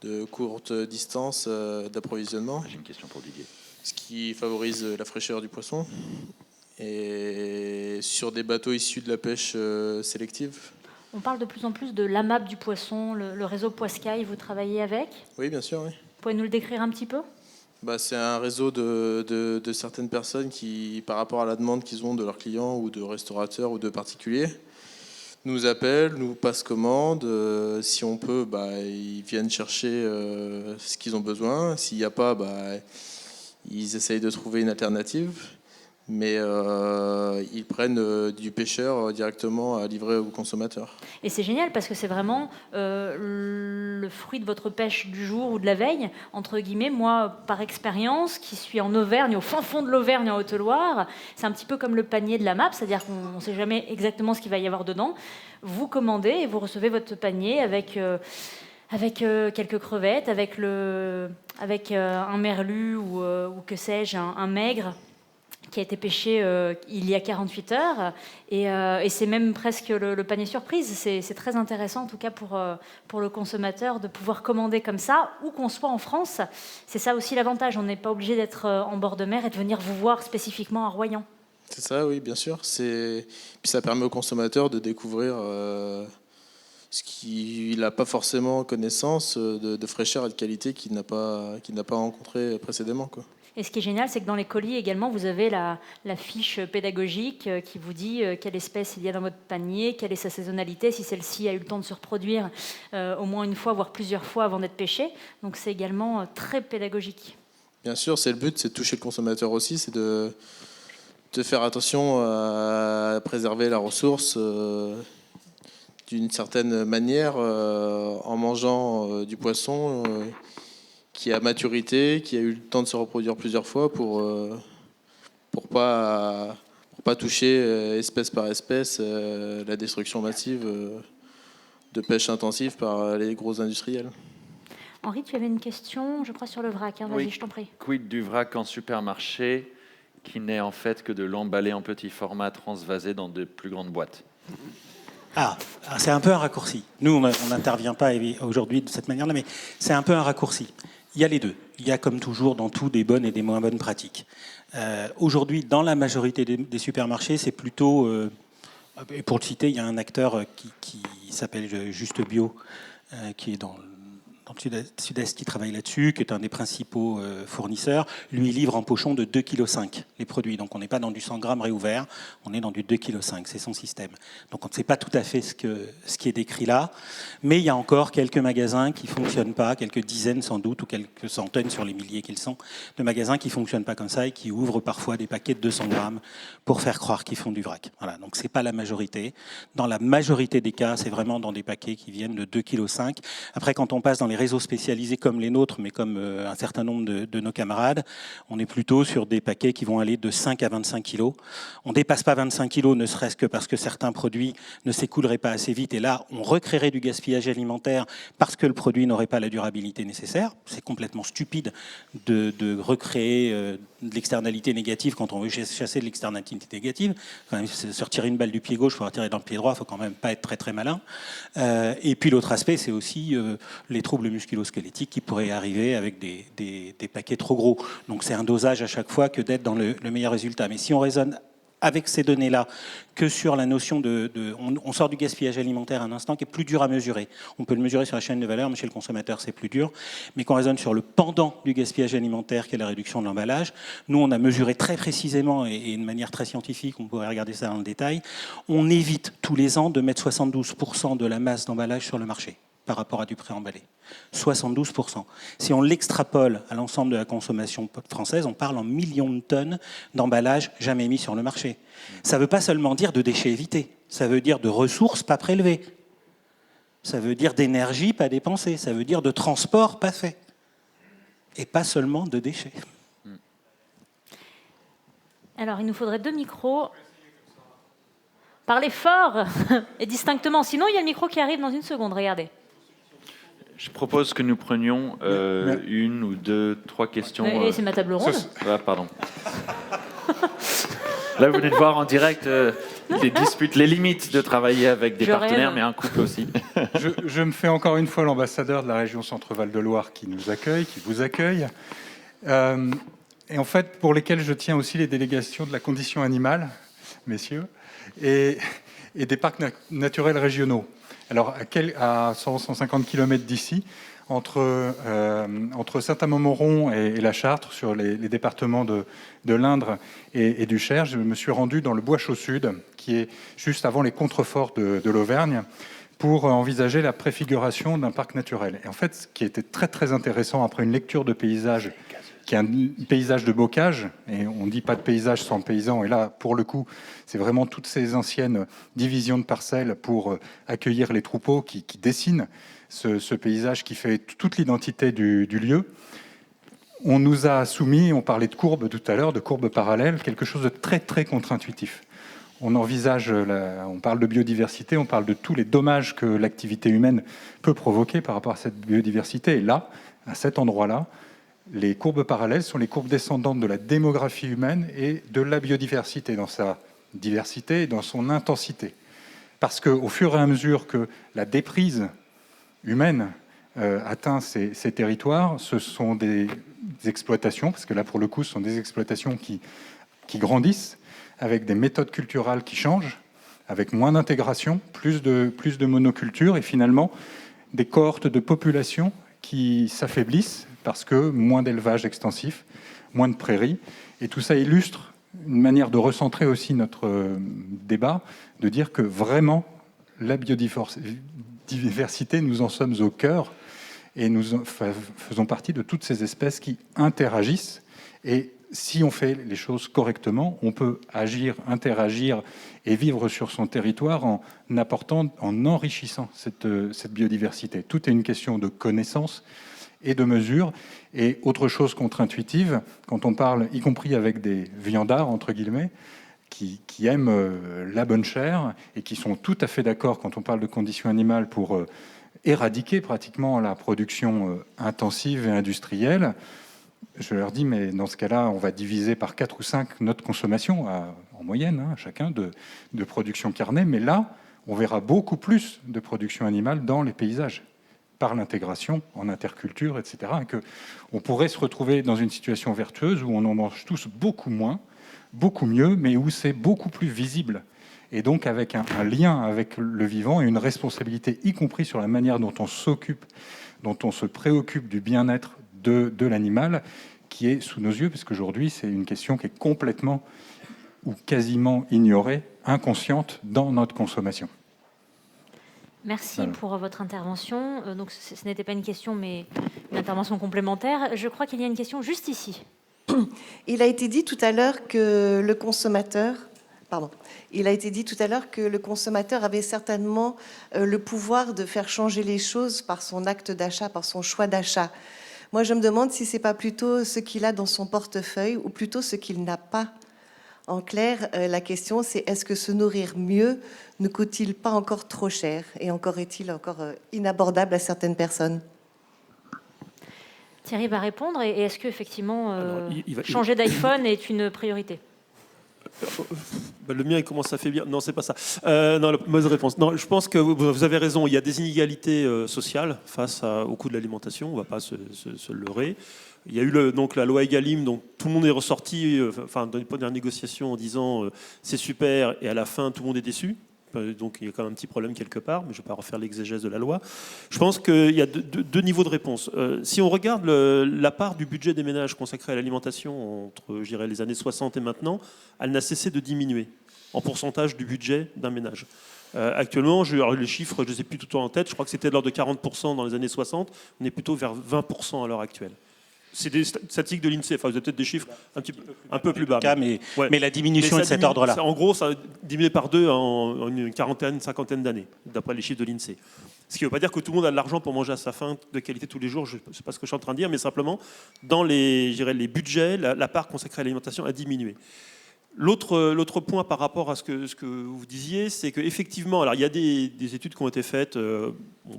de courte distance d'approvisionnement. J'ai une question pour Didier. Ce qui favorise la fraîcheur du poisson. Et sur des bateaux issus de la pêche sélective. On parle de plus en plus de l'AMAP du poisson, le réseau Poiscaille, vous travaillez avec? Oui, bien sûr, oui. Vous pouvez nous le décrire un petit peu? C'est un réseau de certaines personnes qui, par rapport à la demande qu'ils ont de leurs clients ou de restaurateurs ou de particuliers, nous appellent, nous passent commande. Si on peut, ils viennent chercher ce qu'ils ont besoin. S'il n'y a pas, ils essayent de trouver une alternative. Mais ils prennent du pêcheur directement à livrer aux consommateurs. Et c'est génial parce que c'est vraiment le fruit de votre pêche du jour ou de la veille, entre guillemets. Moi, par expérience, qui suis en Auvergne, au fin fond de l'Auvergne, en Haute-Loire, c'est un petit peu comme le panier de la MAP, c'est-à-dire qu'on ne sait jamais exactement ce qu'il va y avoir dedans. Vous commandez et vous recevez votre panier avec quelques crevettes, avec un merlu ou que sais-je, un maigre. qui a été pêché il y a 48 heures. Et c'est même presque le panier surprise. C'est très intéressant, en tout cas pour le consommateur, de pouvoir commander comme ça, où qu'on soit en France. C'est ça aussi l'avantage. On n'est pas obligé d'être en bord de mer et de venir vous voir spécifiquement à Royan. C'est ça, oui, bien sûr. Puis ça permet au consommateur de découvrir ce qu'il n'a pas forcément connaissance de fraîcheur et de qualité qu'il n'a pas rencontré précédemment, quoi. Et ce qui est génial, c'est que dans les colis également, vous avez la fiche pédagogique qui vous dit quelle espèce il y a dans votre panier, quelle est sa saisonnalité, si celle-ci a eu le temps de se reproduire au moins une fois, voire plusieurs fois avant d'être pêchée. Donc c'est également très pédagogique. Bien sûr, c'est le but, c'est de toucher le consommateur aussi, c'est de faire attention à préserver la ressource d'une certaine manière en mangeant du poisson qui a maturité, qui a eu le temps de se reproduire plusieurs fois pour pas toucher espèce par espèce la destruction massive de pêche intensive par les gros industriels. Henri, tu avais une question, je crois, sur le vrac. Vas-y, Oui. je t'en prie. Quid du vrac en supermarché qui n'est en fait que de l'emballer en petit format transvasé dans de plus grandes boîtes? C'est un peu un raccourci. Nous, on n'intervient pas aujourd'hui de cette manière-là, mais c'est un peu un raccourci. Il y a les deux. Il y a, comme toujours, dans tout, des bonnes et des moins bonnes pratiques. Aujourd'hui, dans la majorité des supermarchés, c'est plutôt... et pour le citer, il y a un acteur qui s'appelle Juste Bio, qui est dans le sud-est qui travaille là-dessus, qui est un des principaux fournisseurs. Lui, il livre en pochon de 2,5 kg les produits. Donc on n'est pas dans du 100 grammes réouvert, on est dans du 2,5 kg, c'est son système. Donc on ne sait pas tout à fait ce qui est décrit là, mais il y a encore quelques magasins qui ne fonctionnent pas, quelques dizaines sans doute, ou quelques centaines sur les milliers qu'ils sont, de magasins qui ne fonctionnent pas comme ça et qui ouvrent parfois des paquets de 200 grammes pour faire croire qu'ils font du vrac. Voilà, donc ce n'est pas la majorité. Dans la majorité des cas, c'est vraiment dans des paquets qui viennent de 2,5 kg. Après, quand on passe dans les réseaux spécialisés comme les nôtres, mais comme un certain nombre de nos camarades, on est plutôt sur des paquets qui vont aller de 5 à 25 kilos. On ne dépasse pas 25 kilos, ne serait-ce que parce que certains produits ne s'écouleraient pas assez vite. Et là, on recréerait du gaspillage alimentaire parce que le produit n'aurait pas la durabilité nécessaire. C'est complètement stupide de recréer de l'externalité négative quand on veut chasser de l'externalité négative. Quand même, se retirer une balle du pied gauche pour la tirer dans le pied droit, il ne faut quand même pas être très très malin. Et puis l'autre aspect, c'est aussi les troubles musculo-squelettiques qui pourraient arriver avec des paquets trop gros. Donc c'est un dosage à chaque fois que d'être dans le meilleur résultat. Mais si on raisonne avec ces données-là que sur la notion on sort du gaspillage alimentaire à un instant qui est plus dur à mesurer. On peut le mesurer sur la chaîne de valeur, mais chez le consommateur, c'est plus dur. Mais quand on raisonne sur le pendant du gaspillage alimentaire, qui est la réduction de l'emballage, nous, on a mesuré très précisément et de manière très scientifique, on pourrait regarder ça dans le détail, on évite tous les ans de mettre 72% de la masse d'emballage sur le marché par rapport à du préemballé. 72%. Si on l'extrapole à l'ensemble de la consommation française, on parle en millions de tonnes d'emballage jamais mis sur le marché. Ça ne veut pas seulement dire de déchets évités, ça veut dire de ressources pas prélevées, ça veut dire d'énergie pas dépensée, ça veut dire de transport pas fait, et pas seulement de déchets. Alors, il nous faudrait 2 micros. Parlez fort et distinctement, sinon il y a le micro qui arrive dans une seconde, regardez. Je propose que nous prenions une ou deux, trois questions. Et c'est ma table ronde. Ah, pardon. Là, vous venez de voir en direct les disputes, les limites de travailler avec des partenaires, mais un couple aussi. Je me fais encore une fois l'ambassadeur de la région Centre-Val de Loire qui nous accueille, qui vous accueille. Et en fait, pour lesquels je tiens aussi les délégations de la condition animale, messieurs, et des parcs naturels régionaux. Alors, à 100-150 km d'ici, entre Saint-Amand-Montrond et la Chartre, sur les départements de l'Indre et du Cher, je me suis rendu dans le Bois-Chaud Sud, qui est juste avant les contreforts de l'Auvergne, pour envisager la préfiguration d'un parc naturel. Et en fait, ce qui était très très intéressant après une lecture de paysage, qui est un paysage de bocage, et on ne dit pas de paysage sans paysan, et là, pour le coup, c'est vraiment toutes ces anciennes divisions de parcelles pour accueillir les troupeaux qui dessinent ce paysage qui fait toute l'identité du lieu. On nous a soumis, on parlait de courbes tout à l'heure, de courbes parallèles, quelque chose de très très contre-intuitif. On envisage, on parle de biodiversité, on parle de tous les dommages que l'activité humaine peut provoquer par rapport à cette biodiversité. Et là, à cet endroit-là, Les courbes parallèles sont les courbes descendantes de la démographie humaine et de la biodiversité, dans sa diversité et dans son intensité. Parce qu'au fur et à mesure que la déprise humaine atteint ces territoires, ce sont des exploitations, parce que là, pour le coup, ce sont des exploitations qui grandissent, avec des méthodes culturales qui changent, avec moins d'intégration, plus de monoculture, et finalement, des cohortes de population qui s'affaiblissent, parce que moins d'élevage extensif, moins de prairies, et tout ça illustre une manière de recentrer aussi notre débat, de dire que vraiment, la biodiversité, nous en sommes au cœur, et nous faisons partie de toutes ces espèces qui interagissent. Et si on fait les choses correctement, on peut agir, interagir et vivre sur son territoire en apportant, en enrichissant cette biodiversité. Tout est une question de connaissance et de mesure. Et autre chose contre-intuitive, quand on parle, y compris avec des viandards, entre guillemets, qui aiment la bonne chair et qui sont tout à fait d'accord quand on parle de conditions animales pour éradiquer pratiquement la production intensive et industrielle, je leur dis, mais dans ce cas-là, on va diviser par 4 ou 5 notre consommation, en moyenne, chacun, de production carnée. Mais là, on verra beaucoup plus de production animale dans les paysages, par l'intégration en interculture, etc. Et qu'on pourrait se retrouver dans une situation vertueuse où on en mange tous beaucoup moins, beaucoup mieux, mais où c'est beaucoup plus visible. Et donc avec un lien avec le vivant et une responsabilité, y compris sur la manière dont on s'occupe, dont on se préoccupe du bien-être de l'animal, qui est sous nos yeux, parce qu'aujourd'hui, c'est une question qui est complètement ou quasiment ignorée, inconsciente dans notre consommation. Merci pour votre intervention. Donc, ce n'était pas une question, mais une intervention complémentaire. Je crois qu'il y a une question juste ici. Il a été dit tout à l'heure que le consommateur... Il a été dit tout à l'heure que le consommateur avait certainement le pouvoir de faire changer les choses par son acte d'achat, par son choix d'achat. Moi, je me demande si c'est pas plutôt ce qu'il a dans son portefeuille ou plutôt ce qu'il n'a pas. En clair, la question, c'est est-ce que se nourrir mieux ne coûte-t-il pas encore trop cher et encore est-il encore inabordable à certaines personnes? Thierry va répondre. Et est-ce qu'effectivement, changer d'iPhone est une priorité? Le mien, il commence à faiblir. Non, c'est pas ça. Non, la mauvaise réponse. Non, je pense que vous avez raison. Il y a des inégalités sociales face au coût de l'alimentation. On ne va pas se leurrer. Il y a eu donc la loi Egalim, donc tout le monde est ressorti, dans les premières négociations en disant c'est super, et à la fin tout le monde est déçu. Donc il y a quand même un petit problème quelque part, mais je ne vais pas refaire l'exégèse de la loi. Je pense qu'il y a deux niveaux de réponse. Si on regarde la part du budget des ménages consacré à l'alimentation entre, je dirais, les années 60 et maintenant, elle n'a cessé de diminuer en pourcentage du budget d'un ménage. Actuellement, les chiffres, je ne les ai plus tout le temps en tête, je crois que c'était de l'ordre de 40% dans les années 60, on est plutôt vers 20% à l'heure actuelle. C'est des statistiques de l'INSEE, enfin, vous avez peut-être des chiffres un peu plus bas. Mais la diminution est de cet ordre-là. En gros, ça a diminué par 2 en une cinquantaine d'années, d'après les chiffres de l'INSEE. Ce qui ne veut pas dire que tout le monde a de l'argent pour manger à sa faim de qualité tous les jours, je ne sais pas ce que je suis en train de dire, mais simplement, dans les budgets, la part consacrée à l'alimentation a diminué. L'autre point par rapport à ce que vous disiez, c'est qu'effectivement, alors il y a des études qui ont été faites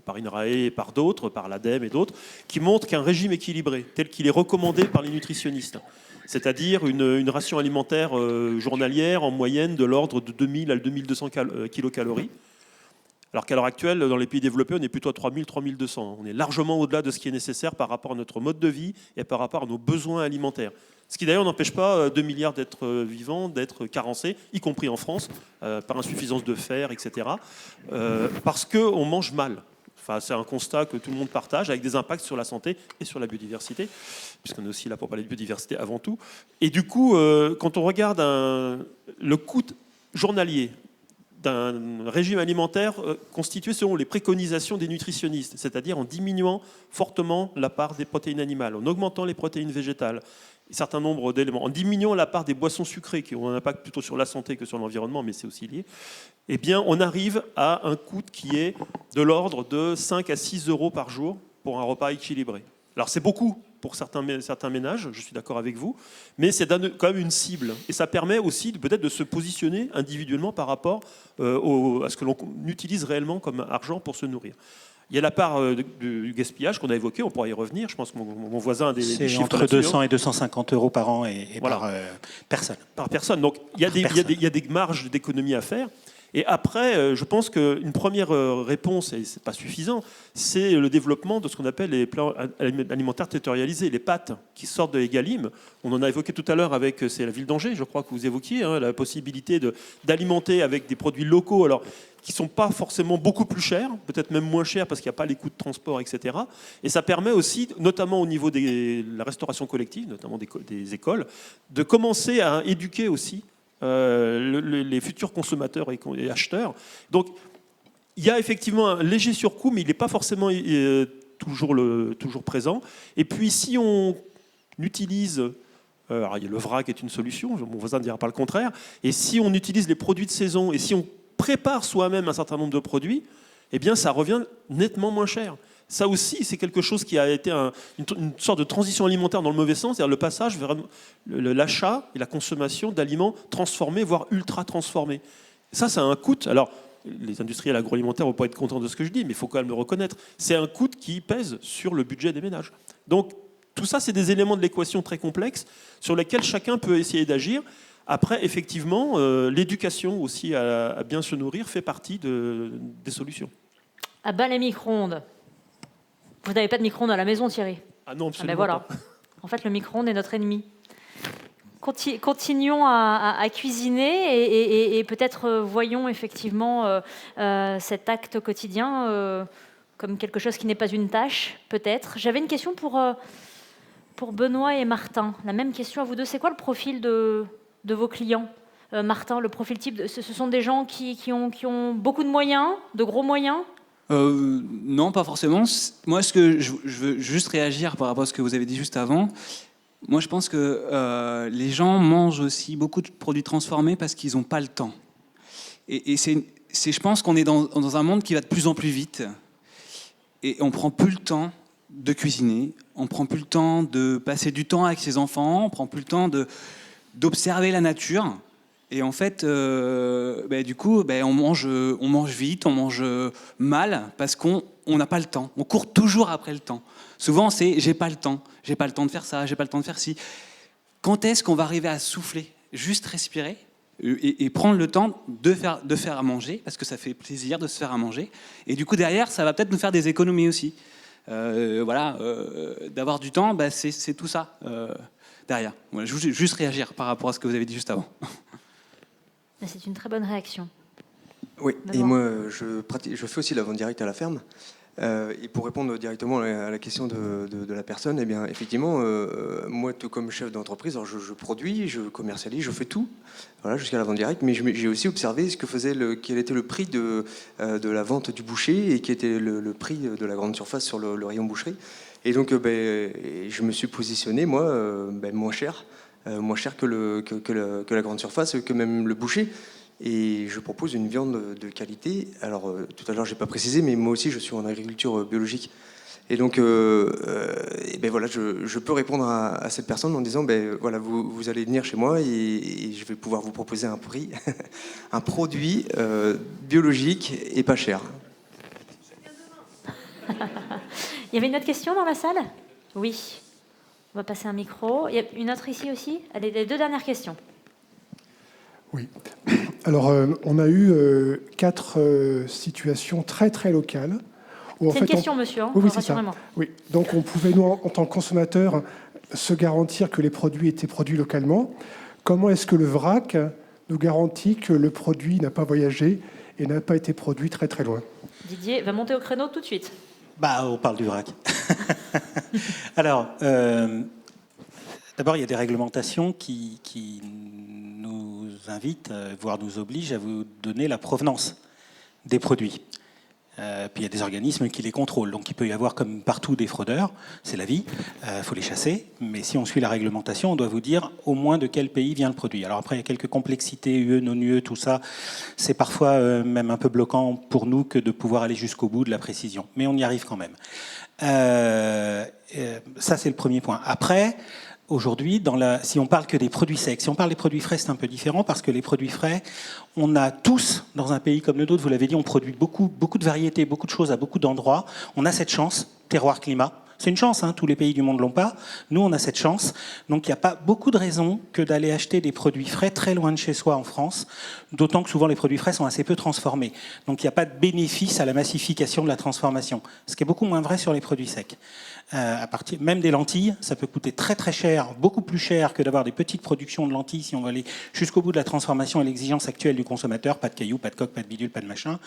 par INRAE et par d'autres, par l'ADEME et d'autres, qui montrent qu'un régime équilibré, tel qu'il est recommandé par les nutritionnistes, c'est-à-dire une ration alimentaire journalière en moyenne de l'ordre de 2000 à 2200 kilocalories, alors qu'à l'heure actuelle, dans les pays développés, on est plutôt à 3000, 3200. On est largement au-delà de ce qui est nécessaire par rapport à notre mode de vie et par rapport à nos besoins alimentaires. Ce qui d'ailleurs n'empêche pas 2 milliards d'êtres vivants d'être carencés, y compris en France, par insuffisance de fer, etc. Parce qu'on mange mal. Enfin, c'est un constat que tout le monde partage, avec des impacts sur la santé et sur la biodiversité, puisqu'on est aussi là pour parler de biodiversité avant tout. Et du coup, quand on regarde le coût journalier d'un régime alimentaire constitué selon les préconisations des nutritionnistes, c'est-à-dire en diminuant fortement la part des protéines animales, en augmentant les protéines végétales, un certain nombre d'éléments, en diminuant la part des boissons sucrées qui ont un impact plutôt sur la santé que sur l'environnement, mais c'est aussi lié, eh bien, on arrive à un coût qui est de l'ordre de 5 à 6 euros par jour pour un repas équilibré. Alors c'est beaucoup pour certains ménages, je suis d'accord avec vous, mais c'est quand même une cible. Et ça permet aussi peut-être de se positionner individuellement par rapport à ce que l'on utilise réellement comme argent pour se nourrir. Il y a la part du gaspillage qu'on a évoqué, on pourra y revenir. Je pense que mon voisin a des C'est chiffres entre là-dessus, 200 et 250 euros par an et voilà. par personne. Par personne. Donc il y a des marges d'économie à faire. Et après, je pense qu'une première réponse, et ce n'est pas suffisant, c'est le développement de ce qu'on appelle les plans alimentaires territorialisés, les PAT, qui sortent de Egalim. On en a évoqué tout à l'heure avec, c'est la ville d'Angers, je crois que vous évoquiez, hein, la possibilité d'alimenter avec des produits locaux, alors qui ne sont pas forcément beaucoup plus chers, peut-être même moins chers parce qu'il n'y a pas les coûts de transport, etc. Et ça permet aussi, notamment au niveau de la restauration collective, notamment des écoles, de commencer à éduquer aussi les futurs consommateurs et acheteurs. Donc, il y a effectivement un léger surcoût, mais il n'est pas forcément toujours présent. Et puis, si on utilise... alors, le vrac est une solution, mon voisin ne dira pas le contraire. Et si on utilise les produits de saison, et si on prépare soi-même un certain nombre de produits, eh bien, ça revient nettement moins cher. Ça aussi, c'est quelque chose qui a été une sorte de transition alimentaire dans le mauvais sens, c'est-à-dire le passage vers l'achat et la consommation d'aliments transformés, voire ultra transformés. Ça a un coût. Alors, les industriels agroalimentaires ne vont pas être contents de ce que je dis, mais il faut quand même le reconnaître. C'est un coût qui pèse sur le budget des ménages. Donc, tout ça, c'est des éléments de l'équation très complexes sur lesquels chacun peut essayer d'agir. Après, effectivement, l'éducation aussi à bien se nourrir fait partie des solutions. À bas les micro-ondes. Vous n'avez pas de micro-ondes à la maison, Thierry? Ah non, absolument voilà. pas. En fait, le micro-ondes est notre ennemi. Continuons à cuisiner et peut-être voyons effectivement cet acte quotidien comme quelque chose qui n'est pas une tâche, peut-être. J'avais une question pour Benoît et Martin. La même question à vous deux. C'est quoi le profil de vos clients? Martin, le profil type, ce sont des gens qui ont beaucoup de moyens, de gros moyens? Non, pas forcément. Moi, je veux juste réagir par rapport à ce que vous avez dit juste avant. Moi, je pense que les gens mangent aussi beaucoup de produits transformés parce qu'ils n'ont pas le temps. Et je pense qu'on est dans un monde qui va de plus en plus vite. Et on ne prend plus le temps de cuisiner, on ne prend plus le temps de passer du temps avec ses enfants, on ne prend plus le temps d'observer la nature. Et en fait, du coup, on mange vite, on mange mal, parce qu'on n'a pas le temps. On court toujours après le temps. Souvent, c'est « j'ai pas le temps de faire ça, j'ai pas le temps de faire ci ». Quand est-ce qu'on va arriver à souffler, juste respirer et prendre le temps de faire à manger, parce que ça fait plaisir de se faire à manger. Et du coup, derrière, ça va peut-être nous faire des économies aussi. D'avoir du temps, c'est tout ça derrière. Voilà, je voulais juste réagir par rapport à ce que vous avez dit juste avant. C'est une très bonne réaction. Oui, et moi, je fais aussi la vente directe à la ferme. Et pour répondre directement à la question de la personne, eh bien, effectivement, moi, tout comme chef d'entreprise, alors je produis, je commercialise, je fais tout, voilà, jusqu'à la vente directe. Mais j'ai aussi observé quel était le prix de la vente du boucher et quel était le prix de la grande surface sur le rayon boucherie. Et donc, je me suis positionné, moi, moins cher que la grande surface, que même le boucher. Et je propose une viande de qualité. Alors, tout à l'heure, je n'ai pas précisé, mais moi aussi, je suis en agriculture biologique. Et donc, voilà, je peux répondre à cette personne en disant, voilà, vous allez venir chez moi et je vais pouvoir vous proposer un prix, un produit biologique et pas cher. Il y avait une autre question dans la salle? Oui. On va passer un micro. Il y a une autre ici aussi? Allez, les deux dernières questions. Oui. Alors, on a eu 4 situations très, très locales. C'est une question, monsieur, hein, oui, c'est rassurez-moi. ça. Oui. Donc, on pouvait, nous, en tant que consommateurs, se garantir que les produits étaient produits localement. Comment est-ce que le vrac nous garantit que le produit n'a pas voyagé et n'a pas été produit très, très loin? Didier va monter au créneau tout de suite. On parle du vrac. Alors, d'abord, il y a des réglementations qui nous invitent, voire nous obligent à vous donner la provenance des produits. Puis il y a des organismes qui les contrôlent. Donc il peut y avoir, comme partout, des fraudeurs. C'est la vie. Il faut les chasser. Mais si on suit la réglementation, on doit vous dire au moins de quel pays vient le produit. Alors après, il y a quelques complexités, UE, non-UE, tout ça. C'est parfois même un peu bloquant pour nous que de pouvoir aller jusqu'au bout de la précision. Mais on y arrive quand même. Ça, c'est le premier point. Après, aujourd'hui, si on parle que des produits secs, si on parle des produits frais, c'est un peu différent parce que les produits frais, on a tous, dans un pays comme le nôtre, vous l'avez dit, on produit beaucoup de variétés, beaucoup de choses à beaucoup d'endroits. On a cette chance, terroir, climat. C'est une chance, hein, tous les pays du monde ne l'ont pas. Nous, on a cette chance. Donc, il n'y a pas beaucoup de raisons que d'aller acheter des produits frais très loin de chez soi en France, d'autant que souvent les produits frais sont assez peu transformés. Donc, il n'y a pas de bénéfice à la massification de la transformation, ce qui est beaucoup moins vrai sur les produits secs. Même des lentilles, ça peut coûter très très cher, beaucoup plus cher que d'avoir des petites productions de lentilles si on veut aller jusqu'au bout de la transformation et l'exigence actuelle du consommateur, pas de cailloux, pas de coque, pas de bidule, pas de machin.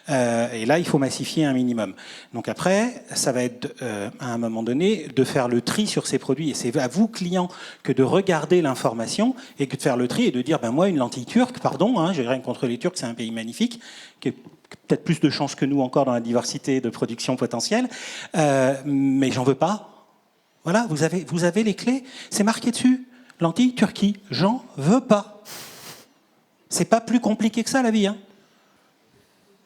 Et là, il faut massifier un minimum. Donc après, ça va être à un moment donné de faire le tri sur ces produits. Et c'est à vous, clients, que de regarder l'information et que de faire le tri et de dire, moi, une lentille turque, pardon, hein, j'ai rien contre les Turcs, c'est un pays magnifique, qui est peut-être plus de chance que nous encore dans la diversité de production potentielle, mais j'en veux pas. Voilà, vous avez les clés, c'est marqué dessus. Lentille, Turquie, j'en veux pas. C'est pas plus compliqué que ça la vie. Hein.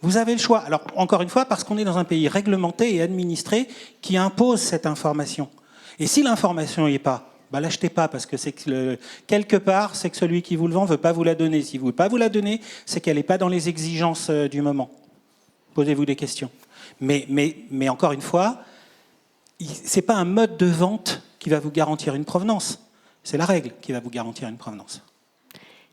Vous avez le choix. Alors, encore une fois, parce qu'on est dans un pays réglementé et administré qui impose cette information. Et si l'information n'y est pas, l'achetez pas, parce que c'est que quelque part, c'est que celui qui vous le vend ne veut pas vous la donner. Si vous ne veut pas vous la donner, c'est qu'elle n'est pas dans les exigences du moment. Posez-vous des questions. Mais encore une fois, ce n'est pas un mode de vente qui va vous garantir une provenance. C'est la règle qui va vous garantir une provenance.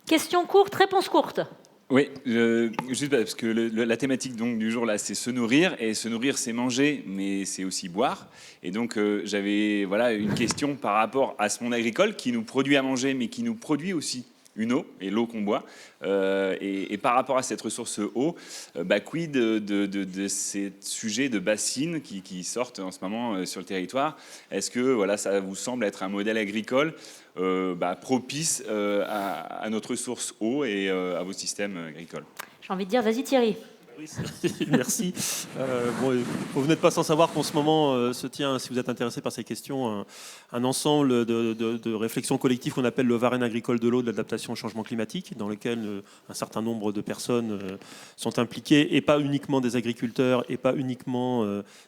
Question courte, réponse courte. Oui, juste parce que la thématique donc, du jour, là, c'est se nourrir. Et se nourrir, c'est manger, mais c'est aussi boire. Et donc, j'avais une question par rapport à ce monde agricole qui nous produit à manger, mais qui nous produit aussi une eau, et l'eau qu'on boit. Et par rapport à cette ressource eau, quid de ces sujets de bassines qui sortent en ce moment sur le territoire? Est-ce que ça vous semble être un modèle agricole propice à notre ressource eau et à vos systèmes agricoles? J'ai envie de dire, vas-y Thierry. Merci. Vous n'êtes pas sans savoir qu'en ce moment se tient, si vous êtes intéressé par ces questions, un ensemble de réflexions collectives qu'on appelle le Varenne agricole de l'eau, de l'adaptation au changement climatique, dans lequel un certain nombre de personnes sont impliquées, et pas uniquement des agriculteurs, et pas uniquement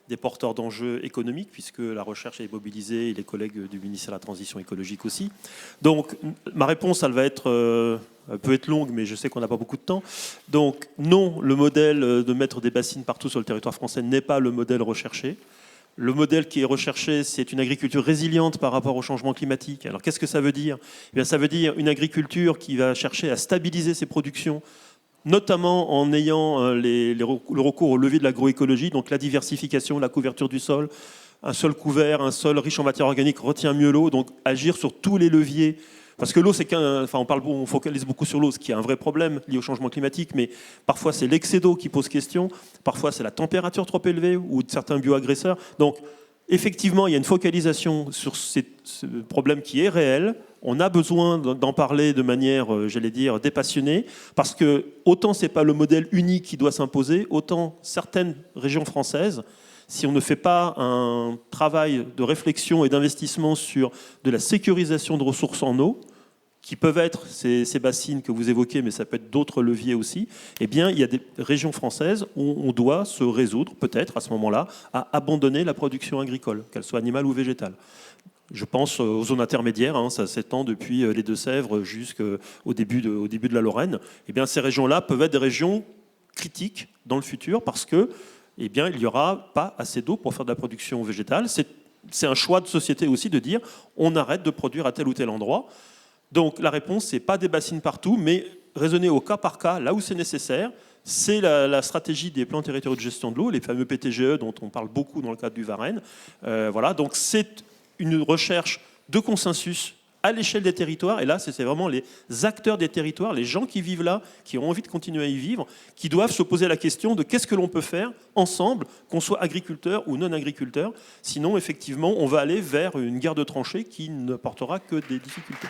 des porteurs d'enjeux économiques, puisque la recherche est mobilisée, et les collègues du ministère de la Transition écologique aussi. Donc, ma réponse, elle va être... peut être longue, mais je sais qu'on n'a pas beaucoup de temps. Donc non, le modèle de mettre des bassines partout sur le territoire français n'est pas le modèle recherché. Le modèle qui est recherché, c'est une agriculture résiliente par rapport au changement climatique. Alors qu'est-ce que ça veut dire ? Eh bien, ça veut dire une agriculture qui va chercher à stabiliser ses productions, notamment en ayant le recours au levier de l'agroécologie, donc la diversification, la couverture du sol. Un sol couvert, un sol riche en matière organique retient mieux l'eau, donc agir sur tous les leviers. Parce que l'eau, on focalise beaucoup sur l'eau, ce qui est un vrai problème lié au changement climatique, mais parfois c'est l'excès d'eau qui pose question, parfois c'est la température trop élevée ou certains bioagresseurs. Donc, effectivement, il y a une focalisation sur ce problème qui est réel. On a besoin d'en parler de manière, j'allais dire, dépassionnée, parce que autant c'est pas le modèle unique qui doit s'imposer, autant certaines régions françaises, si on ne fait pas un travail de réflexion et d'investissement sur de la sécurisation de ressources en eau, qui peuvent être ces bassines que vous évoquez, mais ça peut être d'autres leviers aussi, eh bien, il y a des régions françaises où on doit se résoudre, peut-être à ce moment-là, à abandonner la production agricole, qu'elle soit animale ou végétale. Je pense aux zones intermédiaires, ça s'étend depuis les Deux-Sèvres jusqu'au début de la Lorraine. Eh bien, ces régions-là peuvent être des régions critiques dans le futur parce que eh bien, il n'y aura pas assez d'eau pour faire de la production végétale. C'est un choix de société aussi de dire on arrête de produire à tel ou tel endroit. Donc la réponse, ce n'est pas des bassines partout, mais raisonner au cas par cas, là où c'est nécessaire. C'est la stratégie des plans territoriaux de gestion de l'eau, les fameux PTGE dont on parle beaucoup dans le cadre du Varenne. Voilà, donc c'est une recherche de consensus à l'échelle des territoires, et là, c'est vraiment les acteurs des territoires, les gens qui vivent là, qui ont envie de continuer à y vivre, qui doivent se poser la question de qu'est-ce que l'on peut faire ensemble, qu'on soit agriculteur ou non agriculteur. Sinon, effectivement, on va aller vers une guerre de tranchées qui n'apportera que des difficultés.